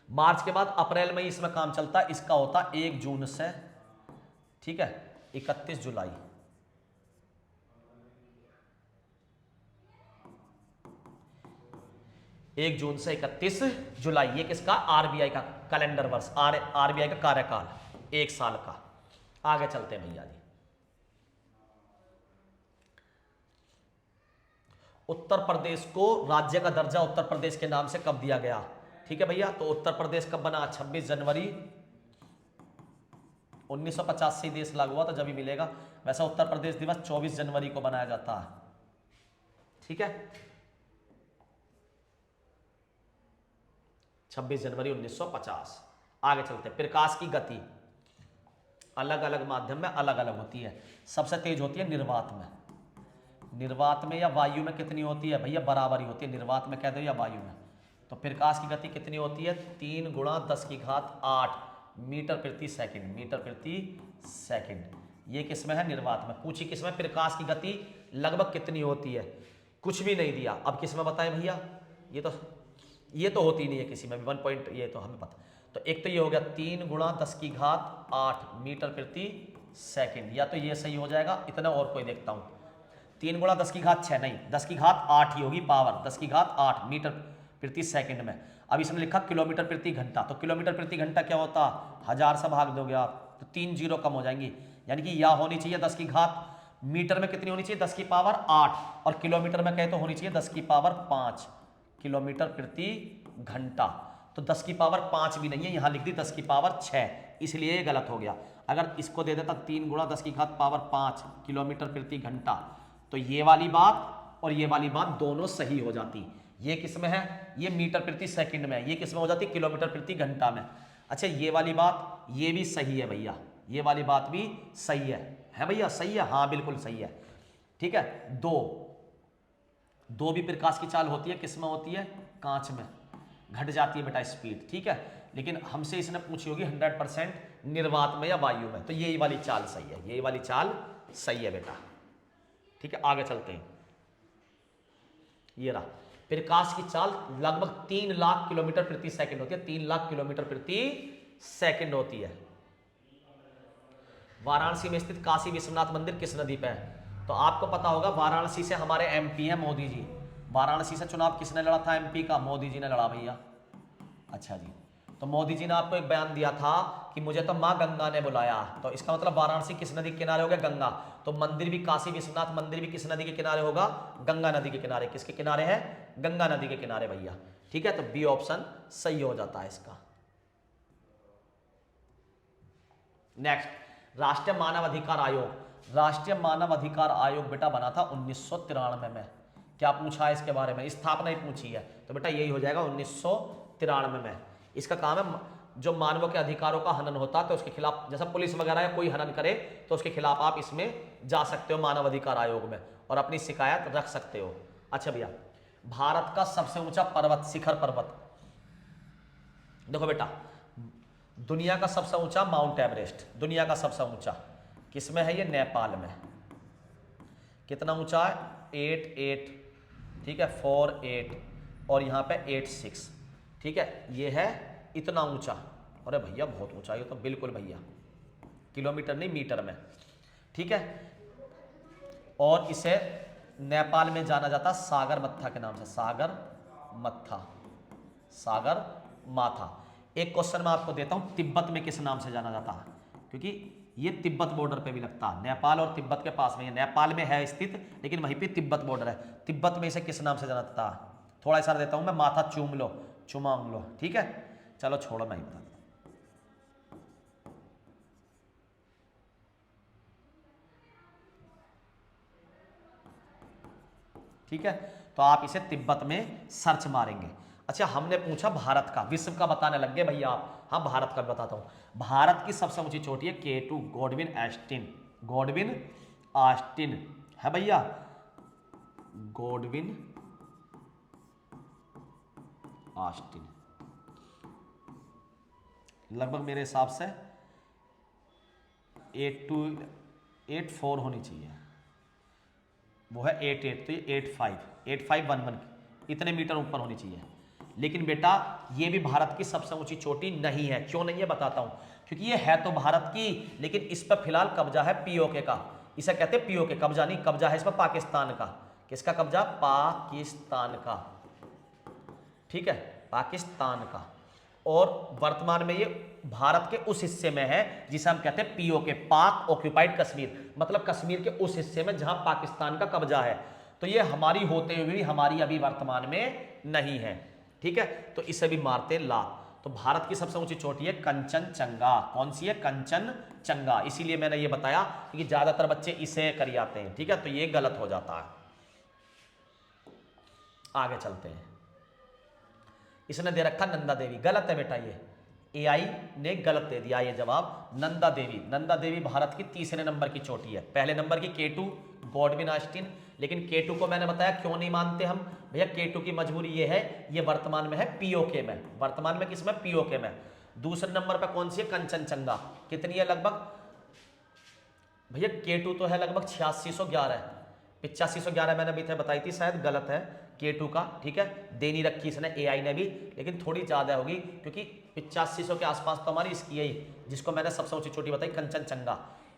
मार्च के बाद अप्रैल में इसमें काम चलता, इसका होता 1 जून से, ठीक है, 31 जुलाई। एक जून से 31 जुलाई, ये किसका? आरबीआई का कैलेंडर वर्ष, आरबीआई का कार्यकाल 1 साल का। आगे चलते हैं भैया जी। उत्तर प्रदेश को राज्य का दर्जा उत्तर प्रदेश के नाम से कब दिया गया? ठीक है भैया। तो उत्तर प्रदेश कब बना? 26 जनवरी 1950 से देश लागू हुआ, तो जब ही मिलेगा। वैसा उत्तर प्रदेश दिवस 24 जनवरी को बनाया जाता है, ठीक है, 26 जनवरी 1950। आगे चलते हैं। प्रकाश की गति अलग अलग माध्यम में अलग अलग होती है। सबसे तेज होती है निर्वात में। निर्वात में या वायु में कितनी होती है भैया? बराबरी होती है। निर्वात में कह दो या वायु में, तो प्रकाश की गति कितनी होती है? 3 गुणा 10 की घात 8 मीटर प्रति सेकंड, मीटर प्रति सेकंड। ये किसमें है? निर्वात में। पूछी किसमें? प्रकाश की गति लगभग कितनी होती है? कुछ भी नहीं दिया। अब किसमें बताएं भैया? ये तो होती नहीं है किसी में भी 1 पॉइंट, ये तो हमें पता। तो एक तो ये हो गया 3 गुणा 10 की घात 8 मीटर प्रति सेकंड, या तो ये सही हो जाएगा। इतना और कोई देखता हूं, 3 गुणा 10 की घात 6 नहीं, 10 की घात 8 ही होगी पावर, 10 की घात 8 मीटर प्रति सेकंड में। अब इसने लिखा किलोमीटर प्रति घंटा, तो किलोमीटर प्रति घंटा क्या होता? 1000 से भाग दोगे आप तो 3 जीरो कम हो जाएंगी, यानी कि यह होनी चाहिए 10 की घात मीटर में कितनी होनी चाहिए? 10 की पावर 8, और किलोमीटर में कहे तो होनी चाहिए 10 की पावर 5 किलोमीटर प्रति घंटा। तो 10 की पावर 5 भी नहीं है, यहां लिख दी 10 की पावर 6, इसलिए ये गलत हो गया। अगर इसको दे देता 3 गुणा 10 की घात पावर 5 किलोमीटर प्रति घंटा, तो ये वाली बात और ये वाली बात दोनों सही हो जाती। ये किस में है? ये मीटर प्रति सेकंड में। ये किस में हो जाती? किलोमीटर प्रति घंटा में। अच्छा, ये वाली बात ये भी सही है भैया, ये वाली बात भी सही है भैया? सही है, हाँ बिल्कुल सही है। ठीक है, दो भी प्रकाश की चाल होती है, किस में होती है? कांच में। घट जाती है बेटा स्पीड, ठीक है, लेकिन हमसे इसने पूछी होगी 100% निर्वात में या वायु में, तो यही वाली चाल सही है, यही वाली चाल सही है बेटा। ठीक है, आगे चलते हैं। ये रहा, प्रकाश की चाल लगभग 3 लाख किलोमीटर प्रति सेकंड होती है, 3 लाख किलोमीटर प्रति सेकंड होती है। वाराणसी में स्थित काशी विश्वनाथ मंदिर किस नदी पे है? तो आपको पता होगा, वाराणसी से हमारे एमपी हैं मोदी जी। वाराणसी से चुनाव किसने लड़ा था एमपी का? मोदी जी ने लड़ा भैया। अच्छा जी, तो मोदी जी ने आपको एक बयान दिया था कि मुझे तो माँ गंगा ने बुलाया, तो इसका मतलब वाराणसी किस नदी के किनारे हो गया? गंगा। तो मंदिर भी, काशी विश्वनाथ मंदिर भी किस नदी के किनारे होगा? गंगा नदी के किनारे। किसके किनारे है? गंगा नदी के किनारे भैया। ठीक है, तो बी ऑप्शन सही हो जाता है इसका। नेक्स्ट, राष्ट्रीय मानव अधिकार आयोग। राष्ट्रीय मानव अधिकार आयोग बेटा बना था 1993 में। क्या पूछा है इसके बारे में? स्थापना ही पूछी है, तो बेटा यही हो जाएगा 1993 में। इसका काम है जो मानवों के अधिकारों का हनन होता है तो उसके खिलाफ, जैसा पुलिस वगैरह या कोई हनन करे तो उसके खिलाफ आप इसमें जा सकते हो मानव अधिकार आयोग में और अपनी शिकायत रख सकते हो। अच्छा भैया, भारत का सबसे ऊंचा पर्वत, शिखर पर्वत, देखो बेटा, दुनिया का सबसे ऊंचा माउंट एवरेस्ट, दुनिया का सबसे ऊंचा किसमें है? ये नेपाल में। कितना ऊंचा है? 88, ठीक है, 48 और यहाँ पे 86, ठीक है, ये है इतना ऊंचा। अरे भैया बहुत ऊंचा, ये तो बिल्कुल भैया, किलोमीटर नहीं मीटर में, ठीक है। और इसे नेपाल में जाना जाता सागर मत्था के नाम से, सागर मत्था, सागर माथा। एक क्वेश्चन मैं आपको देता हूं, तिब्बत में किस नाम से जाना जाता है? क्योंकि ये तिब्बत बॉर्डर पे भी लगता है, नेपाल और तिब्बत के पास में, नेपाल में है स्थित लेकिन वहीं पे तिब्बत बॉर्डर है। तिब्बत में इसे किस नाम से जाना जाता है? थोड़ा इशारा देता हूं मैं, माथा चूम लो, चुमांग लो, ठीक है। चलो छोड़ो, मैं ही बता देता हूं। ठीक है, तो आप इसे तिब्बत में सर्च मारेंगे। अच्छा, हमने पूछा भारत का, विश्व का बताने लग गए भैया आप। हाँ, भारत का बताता हूं। भारत की सबसे ऊंची चोटी है K2, Godwin Austen, Godwin Austen है भैया, गॉडविन ऑस्टिन। लगभग मेरे हिसाब से 8284 होनी चाहिए, वो है 88, तो ये 8511 इतने मीटर ऊपर होनी चाहिए। लेकिन बेटा ये भी भारत की सबसे ऊंची चोटी नहीं है। क्यों नहीं है बताता हूं, क्योंकि ये है तो भारत की, लेकिन इस पर फिलहाल कब्जा है पीओके का। इसे कहते हैं पीओके, कब्जा नहीं, कब्जा है इस पर पाकिस्तान का। किसका कब्जा? पाकिस्तान का, ठीक है, पाकिस्तान का। और वर्तमान में ये भारत के उस हिस्से में है जिसे हम कहते हैं पीओके, पाक ऑक्यूपाइड कश्मीर, मतलब कश्मीर के उस हिस्से में जहां पाकिस्तान का कब्जा है। तो ये हमारी होते हुए भी हमारी अभी वर्तमान में नहीं है, ठीक है, तो इसे भी मारते ला। तो भारत की सबसे ऊंची चोटी है कंचनजंगा। कौन सी है? कंचनजंगा। इसीलिए मैंने ये बताया कि ज्यादातर बच्चे इसे कर आते हैं, ठीक है, तो ये गलत हो जाता है। आगे चलते हैं। इसने दे रखा नंदा देवी, गलत है बेटा, ये एआई ने गलत दे दिया ये जवाब। नंदा देवी, नंदा देवी भारत की तीसरे नंबर की चोटी है। पहले नंबर की K2 गॉडविन ऑस्टिन, लेकिन K2 को मैंने बताया क्यों नहीं मानते हम भैया। K2 की मजबूरी ये है, ये वर्तमान में है पीओके में, वर्तमान में किसमें, पीओके में। दूसरे नंबर पर कौन सी है, कंचनजंगा, कितनी है लगभग भैया, K2 तो है लगभग 8611, 8511 मैंने अभी बताई थी, शायद गलत है K2 का, ठीक है। देनी रखी इसने एआई ने भी, लेकिन थोड़ी ज़्यादा होगी क्योंकि 8500 के आसपास तो हमारी इसकी यही, जिसको मैंने सबसे ऊंची चोटी बताई कंचनजंगा,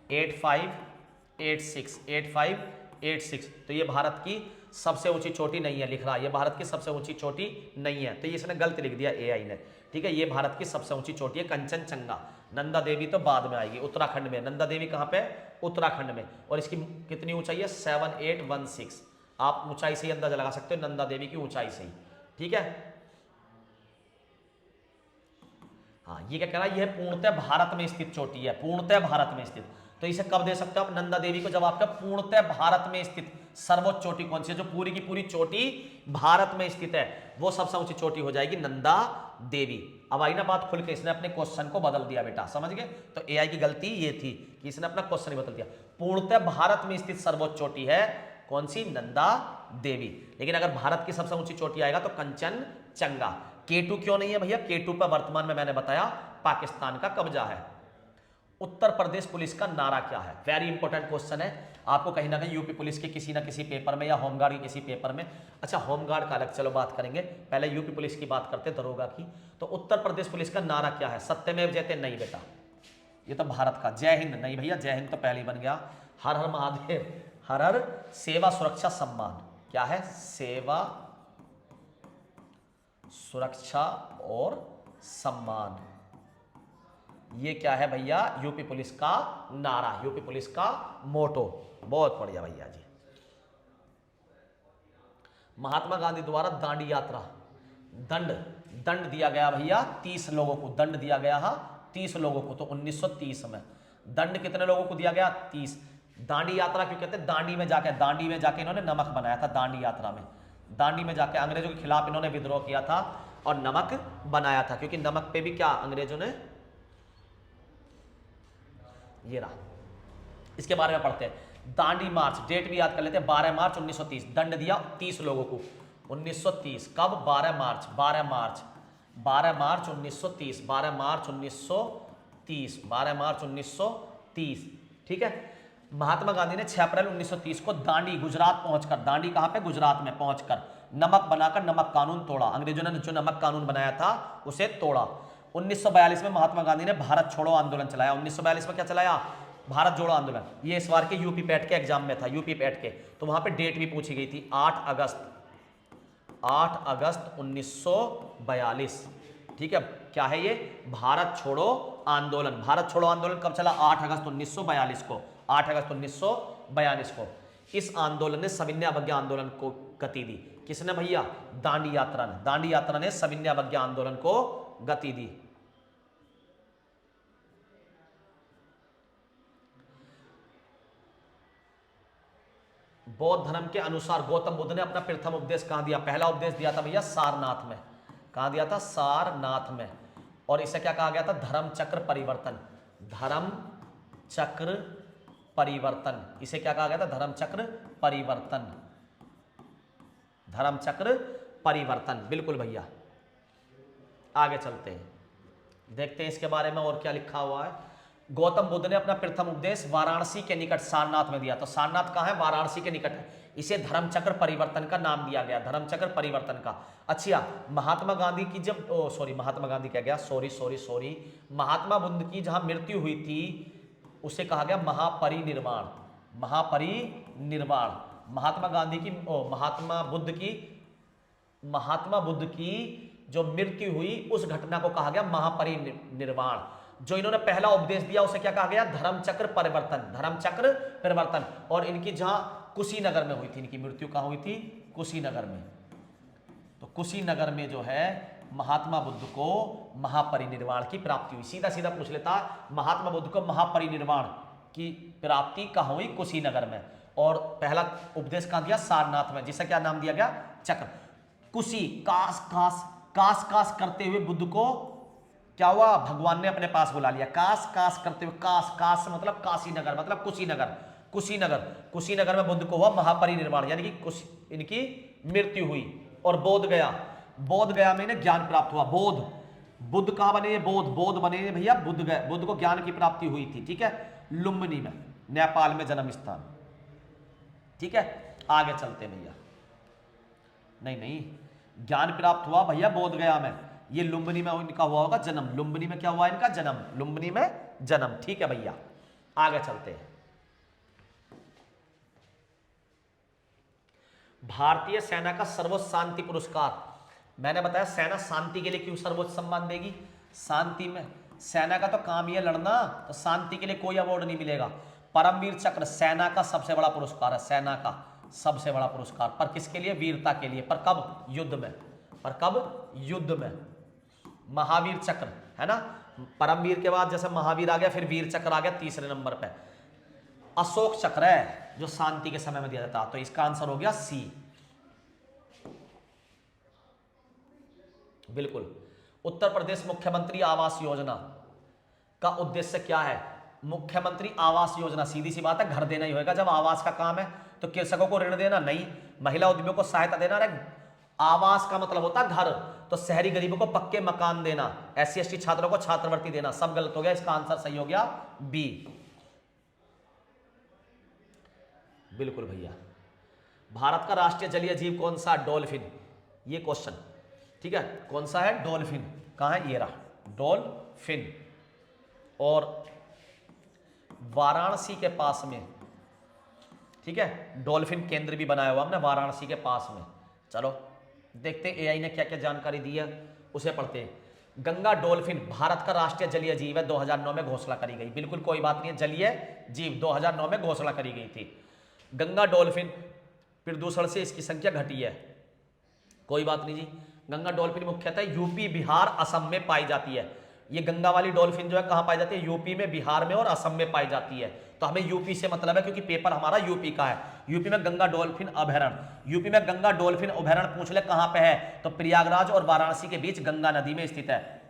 8586, 8586। तो ये भारत की सबसे ऊंची चोटी नहीं है, लिख रहा है ये भारत की सबसे ऊंची चोटी नहीं है, तो ये इसने गलत लिख दिया एआई ने, ठीक है। ये भारत की सबसे ऊंची चोटी है कंचनजंगा। नंदा देवी तो बाद में आएगी, उत्तराखंड में। नंदा देवी कहाँ पे, उत्तराखंड में। और इसकी कितनी ऊंचाई है, 7816। आप ऊंचाई से ही अंदाजा लगा सकते हो नंदा देवी की ऊंचाई से ही, ठीक है। हाँ, ये क्या कह रहा है, यह पूर्णतः भारत में स्थित चोटी है, पूर्णतः भारत में स्थित। तो इसे कब दे सकते हो आप, नंदा देवी को, जब आपका पूर्णतः भारत में स्थित सर्वोच्च चोटी कौन सी है, जो पूरी की पूरी चोटी भारत में स्थित है, वो सबसे ऊंची चोटी हो जाएगी नंदा देवी। अब आई ना बात खुल के, इसने अपने क्वेश्चन को बदल दिया बेटा, समझ गए। तो एआई की गलती ये थी कि इसने अपना क्वेश्चन ही बदल दिया। पूर्णतः भारत में स्थित सर्वोच्च चोटी है कौन सी, नंदा देवी। लेकिन अगर भारत की सबसे ऊंची चोटी आएगा तो कंचनजंगा। K2 क्यों नहीं है भैया, K2 पर वर्तमान में मैंने बताया पाकिस्तान का कब्जा है। उत्तर प्रदेश पुलिस का नारा क्या है, वेरी इंपॉर्टेंट क्वेश्चन है, आपको कहीं ना कहीं यूपी पुलिस के किसी ना किसी पेपर में या होमगार्ड के किसी पेपर में। अच्छा, होमगार्ड का अलग चलो बात करेंगे, पहले यूपी पुलिस की बात करते, दरोगा की। तो उत्तर प्रदेश पुलिस का नारा क्या है, सत्यमेव जयते, नहीं बेटा, ये तो भारत का। जय हिंद नहीं भैया, जय हिंद तो पहले ही बन गया। हर हर महादेव, हर हर सेवा सुरक्षा सम्मान, क्या है, सेवा सुरक्षा और सम्मान, ये क्या है भैया, यूपी पुलिस का नारा, यूपी पुलिस का मोटो। बहुत बढ़िया भैया जी। महात्मा गांधी द्वारा दांडी यात्रा, दंड दिया गया भैया 30 लोगों को, दंड दिया गया 30 लोगों को। तो 1930 में दंड कितने लोगों को दिया गया, 30। दांडी यात्रा क्यों कहते हैं, दांडी में जाके इन्होंने नमक बनाया था। दांडी यात्रा में, दांडी में जाके अंग्रेजों के खिलाफ इन्होंने विद्रोह किया था और नमक बनाया था, क्योंकि नमक पे भी क्या अंग्रेजों ने, ये रहा, इसके बारे में पढ़ते हैं। दांडी मार्च, डेट भी याद कर लेते हैं, 12 मार्च 1930, दंड दिया 30 लोगों को 1930। कब, 12 मार्च 1930, 12 मार्च 1930, 12 मार्च 1930, ठीक है। महात्मा गांधी ने 6 अप्रैल 1930 को दांडी, गुजरात पहुंचकर, दांडी कहां पे, गुजरात में पहुंचकर नमक बनाकर नमक कानून तोड़ा। अंग्रेजों ने जो नमक कानून बनाया था उसे तोड़ा। 1942 में महात्मा गांधी ने भारत छोड़ो आंदोलन चलाया। 1942 में क्या चलाया, भारत जोड़ो आंदोलन। ये इस बार के यूपी पैट के एग्जाम में था, यूपी पैट के, तो वहां पे डेट भी पूछी गई थी, 8 अगस्त 1942, ठीक है। क्या है ये, भारत छोड़ो आंदोलन। भारत छोड़ो आंदोलन कब चला, 8 अगस्त 1942 को, 8 अगस्त 1942 को। इस आंदोलन ने सविनय अवज्ञा आंदोलन को गति दी। किसने भैया, दांडी यात्रा ने, दांडी यात्रा ने सविनय अवज्ञा आंदोलन को गति दी। बौद्ध धर्म के अनुसार गौतम बुद्ध ने अपना प्रथम उपदेश कहां दिया, पहला उपदेश दिया था भैया सारनाथ में। कहां दिया था, सारनाथ में। और इसे क्या कहा गया था, धर्म चक्र परिवर्तन, धर्म चक्र परिवर्तन, इसे क्या कहा गया था, धर्म चक्र परिवर्तन, धर्म चक्र परिवर्तन, बिल्कुल भैया। आगे चलते हैं, देखते हैं इसके बारे में और क्या लिखा हुआ है। गौतम बुद्ध ने अपना प्रथम उपदेश वाराणसी के निकट सारनाथ में दिया। तो सारनाथ कहाँ है, वाराणसी के निकट है। इसे धर्मचक्र परिवर्तन का नाम दिया गया, धर्मचक्र परिवर्तन का। अच्छा, महात्मा गांधी की जब महात्मा गांधी क्या गया, सॉरी महात्मा बुद्ध की जहां मृत्यु हुई थी उसे कहा गया महापरिनिर्वाण, महापरिनिर्वाण। महात्मा गांधी की महात्मा बुद्ध की जो मृत्यु हुई उस घटना को कहा गया महापरिनिर्वाण। जो इन्होंने पहला उपदेश दिया उसे क्या कहा गया, धर्मचक्र परिवर्तन, धर्मचक्र परिवर्तन। और इनकी जहां कुशीनगर में हुई थी, इनकी मृत्यु कहां हुई थी, कुशीनगर में। तो कुशीनगर में जो है महात्मा बुद्ध को महापरिनिर्वाण की प्राप्ति हुई। सीधा सीधा पूछ लेता, महात्मा बुद्ध को महापरिनिर्वाण की प्राप्ति कहां हुई, कुशीनगर में। और पहला उपदेश कहां दिया, सारनाथ में, जिसे क्या नाम दिया गया, चक्र। कुशी, कास कास करते हुए बुद्ध को क्या हुआ, भगवान ने अपने पास बुला लिया। काश काश करते हुए, काश काश मतलब काशीनगर, मतलब कुशीनगर, कुशीनगर, कुशीनगर में बुद्ध को हुआ महापरिनिर्वाण, यानी कि इनकी मृत्यु हुई। और बोध गया, बोध गया में इन्हें ज्ञान प्राप्त हुआ। बोध, बुद्ध कहां बने, बोध, बोध बने भैया बुद्ध गए, बुद्ध को ज्ञान की प्राप्ति हुई थी। ठीक है, लुम्बिनी में, नेपाल में जन्म स्थान। ठीक है, आगे चलते भैया। नहीं नहीं, ज्ञान प्राप्त हुआ भैया बोध गया में, ये लुम्बिनी में इनका हुआ होगा जन्म। लुम्बिनी में क्या हुआ इनका जन्म, लुम्बिनी में जन्म। ठीक है भैया, आगे चलते हैं। भारतीय सेना का सर्वोच्च शांति पुरस्कार, मैंने बताया सेना शांति के लिए क्यों सर्वोच्च सम्मान देगी। शांति में सेना का तो काम ही है लड़ना, तो शांति के लिए कोई अवार्ड नहीं मिलेगा। परमवीर चक्र सेना का सबसे बड़ा पुरस्कार है, सेना का सबसे बड़ा पुरस्कार। पर किसके लिए, वीरता के लिए। पर कब, युद्ध में। पर कब, युद्ध में। महावीर चक्र है ना, परमवीर के बाद जैसे महावीर आ गया, फिर वीर चक्र आ गया तीसरे नंबर पे। अशोक चक्र है जो शांति के समय में दिया जाता, तो इसका आंसर हो गया सी। बिल्कुल। उत्तर प्रदेश मुख्यमंत्री आवास योजना का उद्देश्य क्या है। मुख्यमंत्री आवास योजना, सीधी सी बात है, घर देना ही होगा। जब आवास का काम है तो कृषकों को ऋण देना नहीं, महिला उद्यमियों को सहायता देना। अरे आवास का मतलब होता है घर, तो शहरी गरीबों को पक्के मकान देना, SC ST छात्रों को छात्रवृत्ति देना। सब गलत हो गया, इसका आंसर सही हो गया बी। बिल्कुल भैया। भारत का राष्ट्रीय जलीय जीव कौन सा, डॉल्फिन। ये क्वेश्चन, ठीक है, कौन सा है, डॉल्फिन। कहां है, ये रहा डॉल्फिन। और वाराणसी के पास में, ठीक है, डॉल्फिन केंद्र भी बनाया हुआ हमने वाराणसी के पास में। चलो देखते हैं AI ने क्या क्या जानकारी दी है, उसे पढ़ते हैं। गंगा डॉल्फिन भारत का राष्ट्रीय जलीय जीव है, 2009 में घोषणा करी गई। बिल्कुल कोई बात नहीं है, जलीय जीव 2009 में घोषणा करी गई थी। गंगा डॉल्फिन प्रदूषण से इसकी संख्या घटी है, कोई बात नहीं जी। गंगा डॉल्फिन मुख्यतः यूपी, बिहार, असम में पाई जाती है। ये गंगा वाली डॉल्फिन जो है कहां पाई जाती है, यूपी में, बिहार में और असम में पाई जाती है। तो हमें यूपी से मतलब है क्योंकि पेपर हमारा यूपी का है। यूपी में गंगा डॉल्फिन अभयारण्य, यूपी में गंगा डॉल्फिन अभयारण्य पूछ ले कहां पे है, तो प्रयागराज और वाराणसी के बीच गंगा नदी में स्थित है।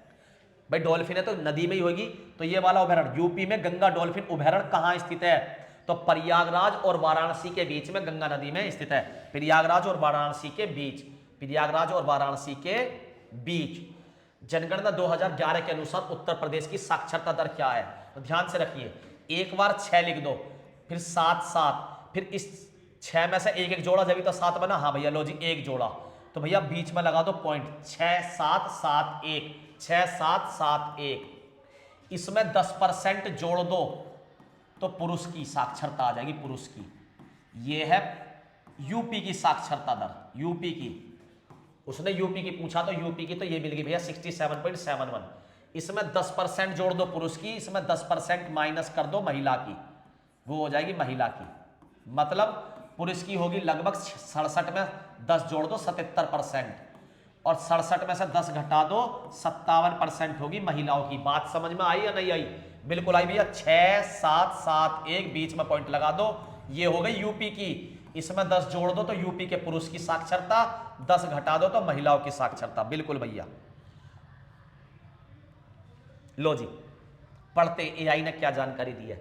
भाई डॉल्फिन है तो नदी में ही होगी, तो ये वाला अभयारण्य यूपी में गंगा डॉल्फिन अभयारण्य कहां स्थित है, तो प्रयागराज और वाराणसी के बीच में गंगा नदी में स्थित है। प्रयागराज और वाराणसी के बीच, प्रयागराज और वाराणसी के बीच। जनगणना 2011 के अनुसार उत्तर प्रदेश की साक्षरता दर क्या है, तो ध्यान से रखिए, एक बार 6 लिख दो, फिर 7 7, फिर इस 6 में से एक एक जोड़ा जब तो 7 बना। हाँ भैया लो जी, एक जोड़ा, तो भैया बीच में लगा दो पॉइंट, 6 7 7 1, 6 7 7 1। इसमें 10% जोड़ दो तो पुरुष की साक्षरता आ जाएगी, पुरुष की। ये है यूपी की साक्षरता दर, यूपी की। उसने यूपी की पूछा तो यूपी की तो ये मिल गई भैया 67.71। इसमें 10% जोड़ दो पुरुष की, इसमें 10% माइनस कर दो महिला की, वो हो जाएगी महिला की। मतलब पुरुष की होगी लगभग 67 में 10 जोड़ दो 77%, और 67 में से 10 घटा दो 57% होगी महिलाओं की। बात समझ में आई या नहीं आई, बिल्कुल आई भैया। 6 7 7 1 बीच में पॉइंट लगा दो, ये हो गई यूपी की। इसमें 10 जोड़ दो तो यूपी के पुरुष की साक्षरता, 10 घटा दो तो महिलाओं की साक्षरता। बिल्कुल भैया। लो जी पढ़ते AI ने क्या जानकारी दी है।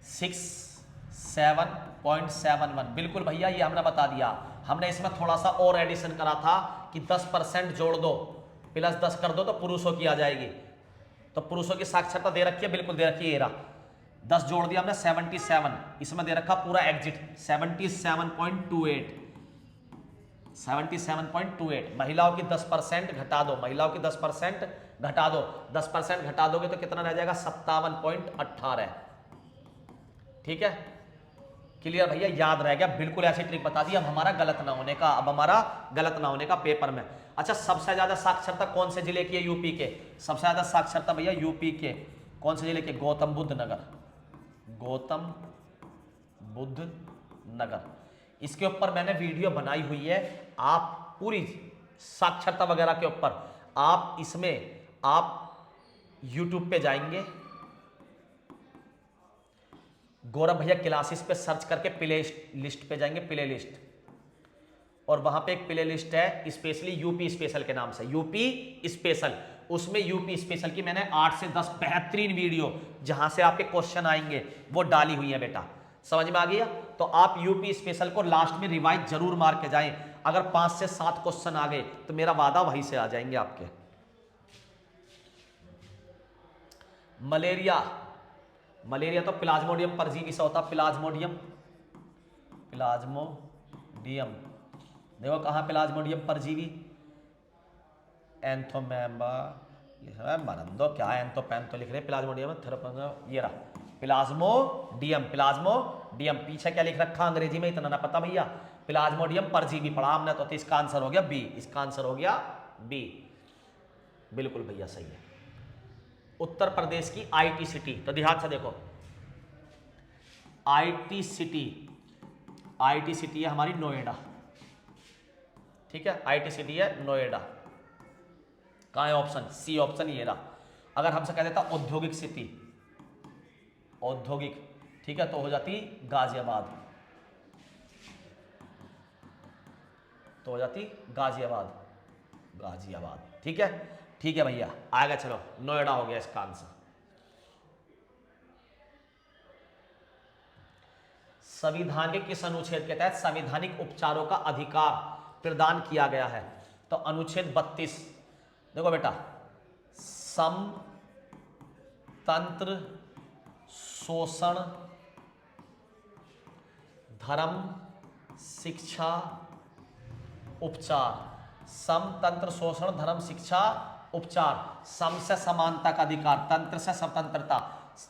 67.71, बिल्कुल भैया ये हमने बता दिया। हमने इसमें थोड़ा सा और एडिशन करा था कि 10% जोड़ दो प्लस 10 कर दो तो पुरुषों की आ जाएगी। तो पुरुषों की साक्षरता दे रखी है, बिल्कुल दे रखी है, ये रहा 10 जोड़ दिया हमने 77, इसमें दे रखा पूरा एग्जिट 77.28, 77.28। महिलाओं की 10% घटा दो, महिलाओं की 10% घटा दो, 10% घटा दोगे तो कितना रह जाएगा 57.18। ठीक है, क्लियर भैया, याद रह गया, बिल्कुल ऐसी ट्रिक बता दी। अब हमारा गलत ना होने का, अब हमारा गलत ना होने का पेपर में। अच्छा, सबसे ज्यादा साक्षरता कौन से जिले की है, यूपी के। सबसे ज्यादा साक्षरता भैया यूपी के कौन से जिले के, गौतम बुद्ध नगर, गौतम बुद्ध नगर। इसके ऊपर मैंने वीडियो बनाई हुई है, आप पूरी साक्षरता वगैरह के ऊपर आप इसमें आप YouTube पे जाएंगे, गौरव भैया क्लासेस पे सर्च करके प्ले लिस्ट पे जाएंगे, प्ले लिस्ट, और वहां पे एक प्ले लिस्ट है स्पेशली यूपी स्पेशल के नाम से, यूपी स्पेशल। उसमें यूपी स्पेशल की मैंने 8 से 10 बेहतरीन वीडियो जहां से आपके क्वेश्चन आएंगे वो डाली हुई है बेटा, समझ में आ गया। तो आप यूपी स्पेशल को लास्ट में रिवाइज जरूर मार के जाएं। अगर 5 से 7 क्वेश्चन आ गए तो मेरा वादा वहीं से आ जाएंगे आपके। मलेरिया, मलेरिया तो प्लाज्मोडियम परजीवी से होता, प्लाज्मोडियम, प्लाज्मोडियम, देखो कहां प्लाज्मोडियम परजीवी, एंथोमेम्बा, मरंदो क्या एंथोपैंथो लिख रहे, प्लाज्मोडियम ये रहा प्लाज्मोडियम, प्लाज्मोडियम, पीछे क्या लिख रखा अंग्रेजी में इतना ना पता भैया, प्लाज्मोडियम परजीवी पढ़ा हमने तो इसका आंसर हो गया बी, इसका आंसर हो गया बी, बिल्कुल भैया सही है। उत्तर प्रदेश की आईटी सिटी, तो ध्यान से देखो, आईटी सिटी, आईटी सिटी है हमारी नोएडा, ठीक है, आईटी सिटी है नोएडा, कहां है ऑप्शन सी, ऑप्शन ये रहा। अगर हमसे कह देता औद्योगिक सिटी, औद्योगिक, ठीक है, तो हो जाती गाजियाबाद, तो हो जाती गाजियाबाद, गाजियाबाद, ठीक है, ठीक है भैया आएगा, चलो नोएडा हो गया इसका आंसर। संविधान के किस अनुच्छेद के तहत संवैधानिक उपचारों का अधिकार प्रदान किया गया है? तो अनुच्छेद 32, देखो बेटा, समतंत्र शोषण धर्म शिक्षा उपचार, समतंत्र शोषण धर्म शिक्षा उपचार, सम से समानता का अधिकार, तंत्र से स्वतंत्रता,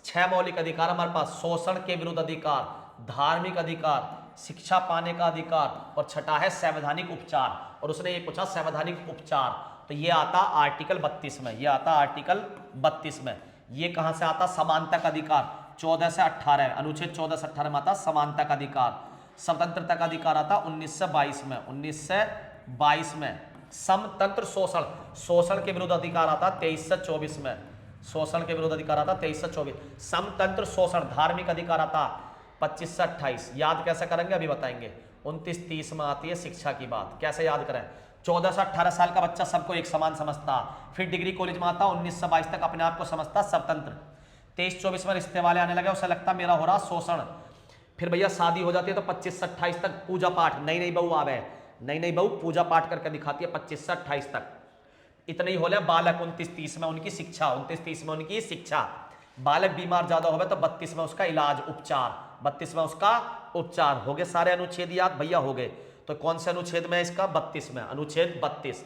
6 मौलिक अधिकार हमारे पास, शोषण के विरुद्ध अधिकार, धार्मिक अधिकार, शिक्षा पाने का अधिकार, और छठा है संवैधानिक उपचार। और उसने ये पूछा संवैधानिक उपचार, तो ये आता आर्टिकल 32 में, ये आता आर्टिकल 32 में। ये कहां से आता? समानता का अधिकार 14 से 18, अनुच्छेद 14 से 18 में आता समानता का अधिकार। स्वतंत्रता का अधिकार आता 19 से 22 में, 19 से 22 में। समतंत्र शोषण, शोषण के विरुद्ध अधिकार आता 23 से 24 में, शोषण के विरुद्ध अधिकार आता 23 से 24। समतंत्र शोषण धार्मिक अधिकार आता 25 से 28। याद कैसे करेंगे अभी बताएंगे। 29-30 में आती है शिक्षा की बात, कैसे याद करें? 14 से 18 साल का बच्चा सबको एक समान समझता, फिर डिग्री कॉलेज में आता 19 से 22 तक अपने आप को समझता स्वतंत्र। 23-24 में रिश्ते वाले आने लगे, उसे लगता मेरा हो रहा शोषण। फिर भैया शादी हो जाती है तो 25 से 28 तक पूजा पाठ, नई नई बहू आवे, नई नई बहू पूजा पाठ करके दिखाती है 25 से 28 तक। इतने ही हो गया बालक, 29-30 में उनकी शिक्षा, 29-30 में उनकी शिक्षा। बालक बीमार ज्यादा हो गए तो 32 में उसका इलाज उपचार, 32 में उसका उपचार। हो गए सारे अनुच्छेद याद भैया, हो गए। तो कौन से अनुच्छेद में इसका? 32 में, अनुच्छेद 32।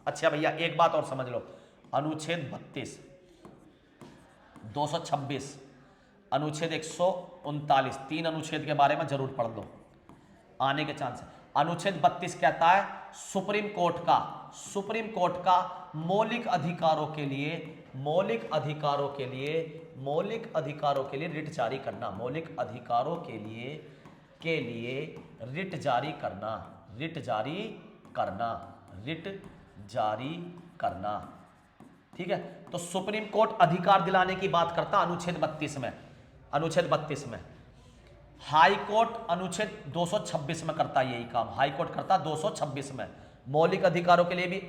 अच्छा भैया एक बात और समझ लो, अनुच्छेद 32, 226, अनुच्छेद 139, 3 अनुच्छेद के बारे में जरूर पढ़ लो, आने के चांस है। अनुच्छेद 32 कहता है सुप्रीम कोर्ट का, सुप्रीम कोर्ट का मौलिक अधिकारों के लिए, मौलिक अधिकारों के लिए, मौलिक अधिकारों के लिए रिट जारी करना, मौलिक अधिकारों के लिए रिट जारी करना, रिट जारी करना, रिट जारी करना, ठीक है। तो सुप्रीम कोर्ट अधिकार दिलाने की बात करता अनुच्छेद 32 में, अनुच्छेद 32 में। हाई कोर्ट अनुच्छेद 226 में करता यही काम, हाई कोर्ट करता 226 में, मौलिक अधिकारों के लिए भी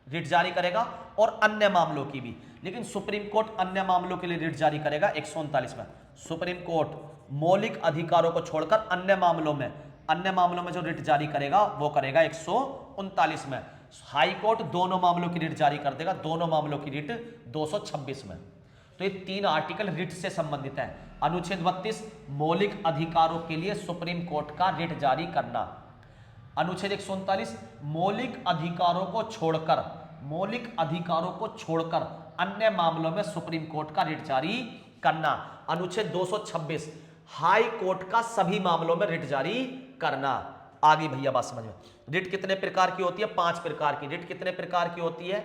रिट जारी करेगा और अन्य मामलों की भी। लेकिन सुप्रीम कोर्ट अन्य मामलों के लिए रिट जारी करेगा 139 में। सुप्रीम कोर्ट मौलिक अधिकारों को छोड़कर अन्य मामलों में, अन्य मामलों में जो रिट जारी करेगा वो करेगा 139 में। हाई कोर्ट दोनों मामलों की रिट जारी कर देगा, दोनों मामलों की रिट 226 में। तो ये 3 आर्टिकल रिट से संबंधित है। अनुच्छेद 32 मौलिक अधिकारों के लिए सुप्रीम कोर्ट का रिट जारी करना। अनुच्छेद 139 मौलिक अधिकारों को छोड़कर, मौलिक अधिकारों को छोड़कर अन्य मामलों में सुप्रीम कोर्ट का रिट जारी करना। अनुच्छेद 226 हाई कोर्ट का सभी मामलों में रिट जारी करना। आगे भैया बात समझ में। रिट कितने प्रकार की होती है? 5 प्रकार की। रिट कितने प्रकार की होती है?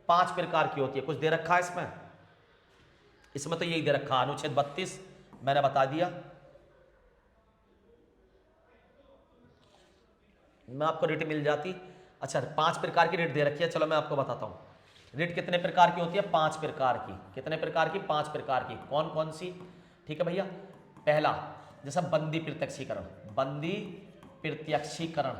5 प्रकार की होती है। कुछ दे रखा है इसमें? इसमें तो यही दे रखा, अनुच्छेद 32 मैंने बता दिया। मैं आपको रिट मिल जाती। अच्छा 5 प्रकार की रिट दे रखी है, चलो मैं आपको बताता हूं। रिट कितने प्रकार की होती है? 5 प्रकार की। कितने प्रकार की? 5 प्रकार की। कौन कौन सी? ठीक है भैया। पहला जैसा बंदी प्रत्यक्षीकरण, बंदी प्रत्यक्षीकरण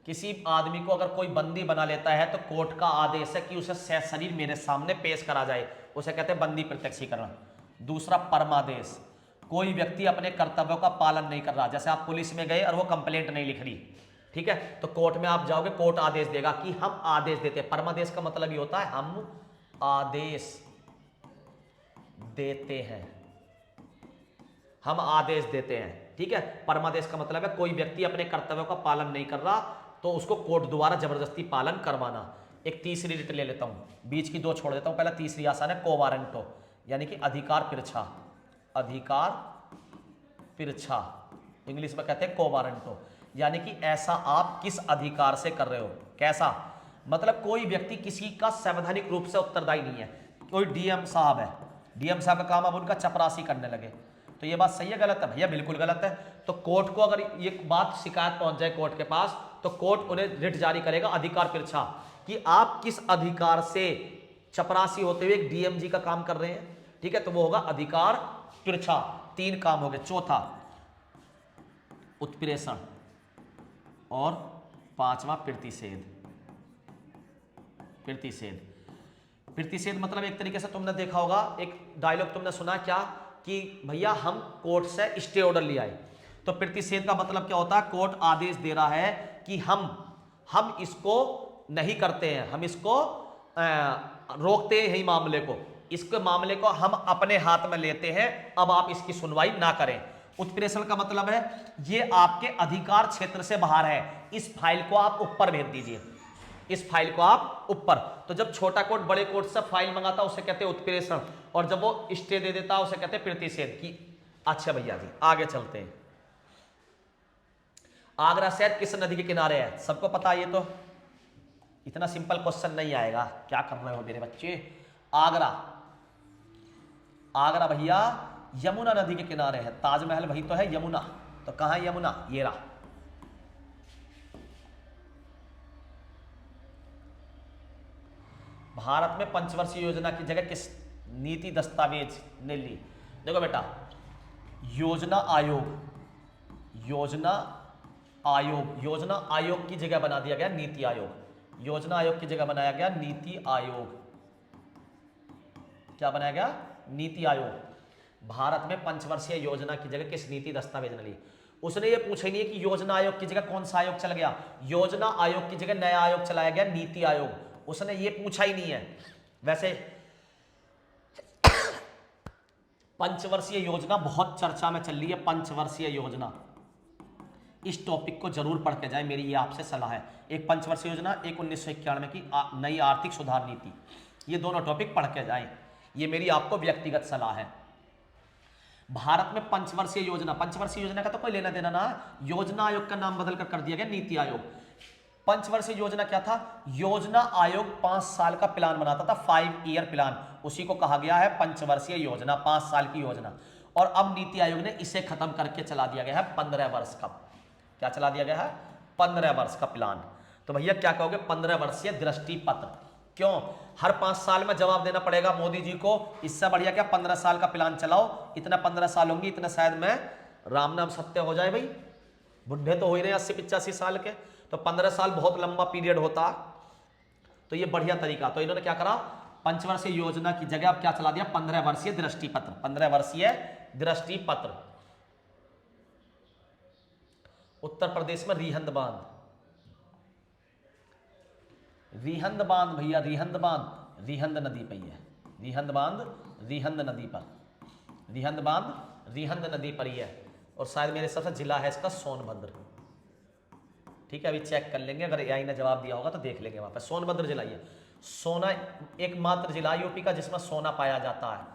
किसी आदमी को अगर कोई बंदी बना लेता है तो कोर्ट का आदेश है कि उसे सशरीर मेरे सामने पेश करा जाए, उसे कहते हैं बंदी प्रत्यक्षीकरण। दूसरा परमादेश, कोई व्यक्ति अपने कर्तव्यों का पालन नहीं कर रहा, जैसे आप पुलिस में गए और वो कंप्लेंट नहीं लिख रही, ठीक है, तो कोर्ट में आप जाओगे, कोर्ट आदेश देगा कि हम आदेश देते हैं। परमादेश का मतलब ये होता है हम आदेश देते हैं, हम आदेश देते हैं, ठीक है। परमादेश का मतलब है कोई व्यक्ति अपने कर्तव्यों का पालन नहीं कर रहा तो उसको कोर्ट द्वारा जबरदस्ती पालन करवाना। एक तीसरी रिट ले लेता हूं, बीच की दो छोड़ देता हूं, पहला तीसरी आसान है, को वारंटो, यानी कि अधिकार पिरछा, अधिकार पिरछा, इंग्लिश में कहते हैं को वारंटो, यानी कि ऐसा आप किस अधिकार से कर रहे हो, कैसा, मतलब कोई व्यक्ति किसी का संवैधानिक रूप से उत्तरदायी नहीं है। कोई डीएम साहब है, डीएम साहब का काम अब उनका चपरासी करने लगे, तो ये बात सही है गलत है? भैया बिल्कुल गलत है। तो कोर्ट को अगर ये बात शिकायत पहुंच जाए कोर्ट के पास तो कोर्ट उन्हें रिट जारी करेगा अधिकार पिरछा, कि आप किस अधिकार से चपरासी होते हुए एक डीएमजी का काम कर रहे हैं, ठीक है, तो वो होगा अधिकार पिरछा। तीन काम हो गए। चौथा उत्प्रेषण और पांचवा प्रतिषेध। प्रतिषेध, प्रतिषेध मतलब एक तरीके से तुमने देखा होगा, एक डायलॉग तुमने सुना क्या कि भैया हम कोर्ट से स्टे ऑर्डर ले आए, तो प्रतिषेध का मतलब क्या होता है, कोर्ट आदेश दे रहा है कि हम इसको नहीं करते हैं, हम इसको रोकते हैं, ही मामले को, इसके मामले को हम अपने हाथ में लेते हैं, अब आप इसकी सुनवाई ना करें। उत्प्रेषण का मतलब है ये आपके अधिकार क्षेत्र से बाहर है, इस फाइल को आप ऊपर भेज दीजिए, इस फाइल को आप ऊपर। तो जब छोटा कोर्ट बड़े कोर्ट से फाइल मंगाता उसे कहते हैं उत्प्रेषण, और जब वो स्टे दे देता उसे कहते हैं प्रतिषेध की। अच्छा भैया जी आगे चलते हैं। आगरा शहर किस नदी के किनारे है? सबको पता है, ये तो इतना सिंपल क्वेश्चन नहीं आएगा, क्या कर रहे हो मेरे बच्चे। आगरा, आगरा भैया यमुना नदी के किनारे है, ताजमहल वही तो है यमुना, तो कहां है यमुना, ये रहा। भारत में पंचवर्षीय योजना की जगह किस नीति दस्तावेज ने ली? देखो बेटा, योजना आयोग, योजना आयोग, योजना आयोग की जगह बना दिया गया नीति आयोग, योजना आयोग की जगह बनाया गया नीति आयोग। क्या बनाया गया? नीति आयोग। भारत में पंचवर्षीय योजना की जगह किस नीति दस्तावेज ने ली? उसने ये पूछा ही नहीं है कि योजना आयोग की जगह कौन सा आयोग चल गया, योजना आयोग की जगह नया आयोग चलाया गया नीति आयोग, उसने ये पूछा ही नहीं है। वैसे पंचवर्षीय योजना बहुत चर्चा में चल रही है, पंचवर्षीय योजना, इस टॉपिक को जरूर पढ़ के जाए, मेरी ये आपसे सलाह है। एक पंचवर्षीय योजना, एक 1991 की नई आर्थिक सुधार नीति, ये दोनों टॉपिक पढ़ के जाएं, ये मेरी आपको व्यक्तिगत सलाह है। भारत में पंचवर्षीय योजना, पंचवर्षीय योजना का तो कोई लेना देना ना, योजना आयोग का नाम बदलकर कर दिया गया नीति आयोग। पंचवर्षीय योजना क्या था? योजना आयोग 5 साल का प्लान बनाता था, 5 ईयर प्लान, उसी को कहा गया है पंचवर्षीय योजना, 5 साल की योजना। और अब नीति आयोग ने इसे खत्म करके चला दिया गया है 15 वर्ष का। क्या चला दिया गया है? 15 वर्ष का प्लान। तो भैया क्या कहोगे? 15 वर्षीय दृष्टि पत्र। क्यों? हर 5 साल में जवाब देना पड़ेगा मोदी जी को, इससे बढ़िया क्या 15 साल का प्लान चलाओ, इतना 15 साल होंगे, इतना शायद मैं राम नाम सत्य हो जाए। भाई बुढ़े तो हो ही रहे 80-85 साल के, तो 15 साल बहुत लंबा पीरियड होता, तो ये बढ़िया तरीका। तो इन्होंने क्या करा, पंचवर्षीय योजना की जगह अब क्या चला दिया? 15 वर्षीय दृष्टि पत्र, 15 वर्षीय दृष्टि पत्र। उत्तर प्रदेश में रिहंद बांध, रिहंद बांध भैया, रिहंद बांध रिहंद नदी पर ही है, रिहंद बांध रिहंद नदी पर, रिहंद बांध रिहंद नदी पर ही है, और शायद मेरे हिसाब से जिला है इसका सोनभद्र। ठीक है, अभी चेक कर लेंगे, अगर एआई ने जवाब दिया होगा तो देख लेंगे वहां पर। सोनभद्र जिला ही है। सोना एकमात्र जिला यूपी का जिसमें सोना पाया जाता है,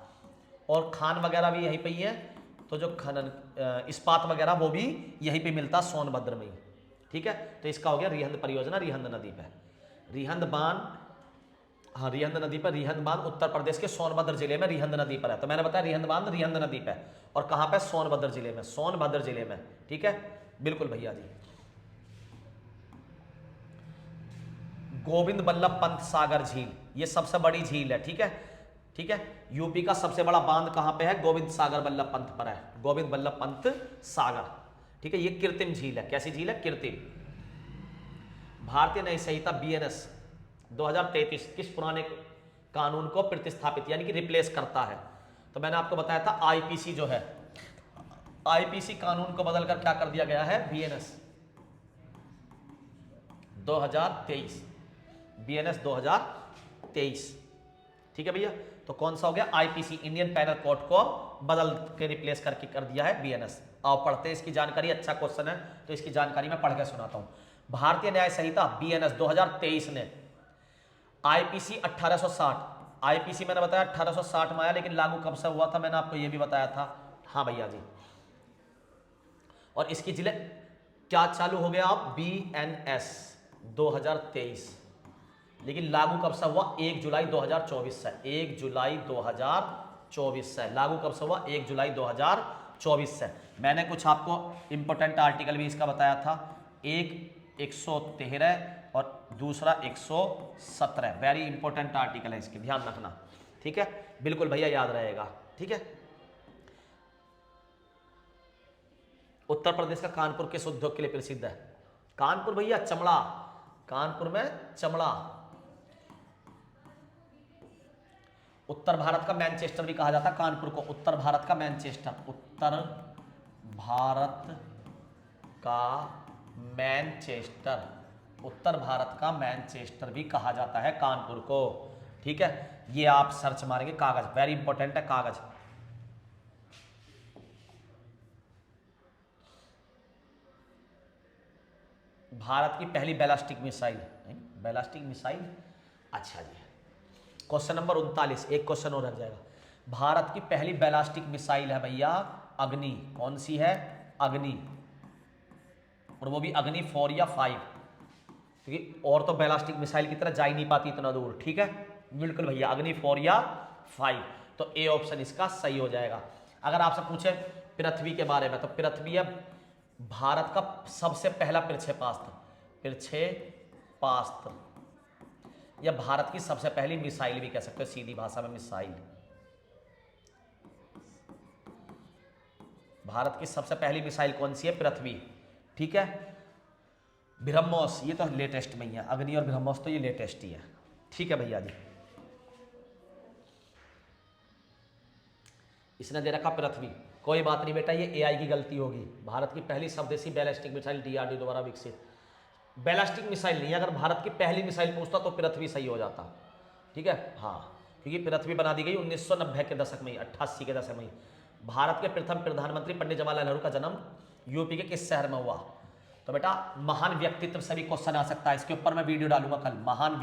और खान वगैरह भी यहीं पे ही है, तो जो खनन इस्पात वगैरह वो भी यहीं पे मिलता सोनभद्र में ही। ठीक है, तो इसका हो गया रिहंद परियोजना, रिहंद नदी पे, रिहंद बांध, हाँ रिहंद नदी पर, रिहंद बांध उत्तर प्रदेश के सोनभद्र जिले में रिहंद नदी पर है। तो मैंने बताया रिहंद बांध रिहंद नदी पे, और कहाँ पे? सोनभद्र जिले में, सोनभद्र जिले में। ठीक है, बिल्कुल भैया जी। गोविंद बल्लभ पंत सागर झील, ये सबसे बड़ी झील है। ठीक है, ठीक है, यूपी का सबसे बड़ा बांध कहां पे है? गोविंद सागर बल्लभ पंत पर है, गोविंद बल्लभ पंत सागर। ठीक है, ये कृत्रिम झील है। कैसी झील है? कृत्रिम। भारतीय न्याय संहिता BNS 2033 किस पुराने कानून को प्रतिस्थापित यानी कि रिप्लेस करता है? तो मैंने आपको बताया था IPC जो है, IPC कानून को बदलकर क्या कर दिया गया है? BNS 2023, BNS 2023। ठीक है भैया, तो कौन सा हो गया? IPC, इंडियन पैनल कोड को बदल के रिप्लेस करके कर दिया है BNS। आओ पढ़ते हैं इसकी जानकारी, अच्छा क्वेश्चन है तो इसकी जानकारी मैं पढ़ के सुनाता हूं। भारतीय न्याय संहिता BNS 2023 ने IPC 1860, IPC मैंने बताया 1860 में आया, लेकिन लागू कब से हुआ था मैंने आपको ये भी बताया था। हाँ भैया जी, और इसकी जिले क्या चालू हो गया? आप BNS 2023, लेकिन लागू कब से हुआ? 1 जुलाई 2024 से। 1 जुलाई 2024 से लागू कब से हुआ? 1 जुलाई 2024 से। मैंने कुछ आपको इंपॉर्टेंट आर्टिकल भी इसका बताया था, एक 113 और दूसरा 117। वेरी इंपॉर्टेंट आर्टिकल है, इसके ध्यान रखना। ठीक है, बिल्कुल भैया याद रहेगा। ठीक है, उत्तर प्रदेश का कानपुर किस उद्योग के लिए प्रसिद्ध है? कानपुर भैया चमड़ा, कानपुर में चमड़ा। उत्तर भारत का मैनचेस्टर भी कहा जाता है कानपुर को, उत्तर भारत का मैनचेस्टर, उत्तर भारत का मैनचेस्टर, उत्तर भारत का मैनचेस्टर भी कहा जाता है कानपुर को। ठीक है, ये आप सर्च मारेंगे, कागज वेरी इंपॉर्टेंट है, कागज। भारत की पहली बैलिस्टिक मिसाइल, बैलिस्टिक मिसाइल, अच्छा जी। क्वेश्चन नंबर 39, एक क्वेश्चन और रह जाएगा। भारत की पहली बैलिस्टिक मिसाइल है भैया अग्नि। कौन सी है? अग्नि, और वो भी अग्नि 4 या 5, क्योंकि और तो बैलिस्टिक मिसाइल की तरह जा ही नहीं पाती इतना दूर। ठीक है, बिल्कुल भैया, अग्नि 4 या 5, तो ए ऑप्शन इसका सही हो जाएगा। अगर आपसे पूछे पृथ्वी के बारे में, तो पृथ्वी है भारत का सबसे पहला प्रक्षेपास्त्र, प्रक्षेपास्त्र, या भारत की सबसे पहली मिसाइल भी कह सकते हो, सीधी भाषा में मिसाइल। भारत की सबसे पहली मिसाइल कौन सी है? पृथ्वी। ठीक है, ब्रह्मोस ये तो लेटेस्ट में ही है, अग्नि और ब्रह्मोस तो ये लेटेस्ट ही है। ठीक है भैया जी, इसने दे रखा पृथ्वी, कोई बात नहीं बेटा, ये AI की गलती होगी। भारत की पहली स्वदेशी बैलिस्टिक मिसाइल DRDO द्वारा विकसित बैलिस्टिक मिसाइल नहीं, अगर भारत की पहली मिसाइल पूछता तो पृथ्वी सही हो जाता। ठीक है, हाँ, क्योंकि पृथ्वी बना दी गई 1990 के दशक में, 88 के दशक में। भारत के प्रथम प्रधानमंत्री पंडित जवाहरलाल नेहरू का जन्म यूपी के किस शहर में हुआ? तो बेटा महान व्यक्तित्व से भी क्वेश्चन आ सकता है, इसके ऊपर मैं वीडियो डालूंगा कल। महान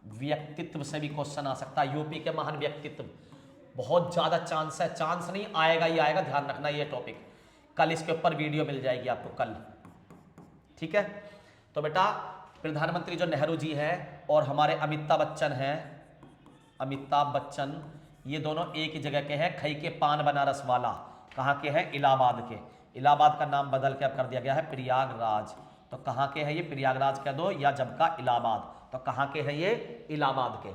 व्यक्तित्व से भी क्वेश्चन आ सकता है, यूपी के महान व्यक्तित्व, बहुत ज्यादा चांस है, चांस नहीं आएगा ही आएगा, ध्यान रखना ये टॉपिक। कल इसके ऊपर वीडियो मिल जाएगी आपको कल। ठीक है, तो बेटा प्रधानमंत्री जो नेहरू जी हैं और हमारे अमिताभ बच्चन हैं, अमिताभ बच्चन, ये दोनों एक ही जगह के हैं, खई के पान बनारस वाला। कहाँ के हैं? इलाहाबाद के। इलाहाबाद का नाम बदल के अब कर दिया गया है प्रयागराज। तो कहाँ के हैं ये? प्रयागराज कह दो या जब का इलाहाबाद, तो कहाँ के हैं ये? इलाहाबाद के।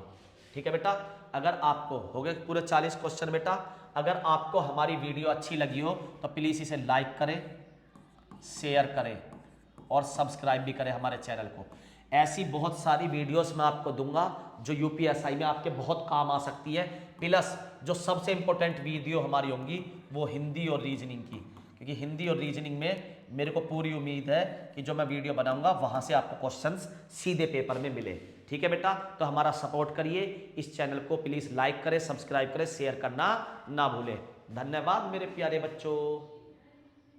ठीक है बेटा, अगर आपको हो गए पूरे 40 क्वेश्चन बेटा। अगर आपको हमारी वीडियो अच्छी लगी हो तो प्लीज़ इसे लाइक करें, शेयर करें और सब्सक्राइब भी करें हमारे चैनल को। ऐसी बहुत सारी वीडियोस मैं आपको दूंगा जो UPSI में आपके बहुत काम आ सकती है। प्लस जो सबसे इंपॉर्टेंट वीडियो हमारी होंगी वो हिंदी और रीजनिंग की, क्योंकि हिंदी और रीजनिंग में मेरे को पूरी उम्मीद है कि जो मैं वीडियो बनाऊंगा वहां से आपको क्वेश्चंस सीधे पेपर में मिले। ठीक है बेटा, तो हमारा सपोर्ट करिए, इस चैनल को प्लीज़ लाइक करें, सब्सक्राइब करें, शेयर करना ना भूलें। धन्यवाद मेरे प्यारे बच्चों।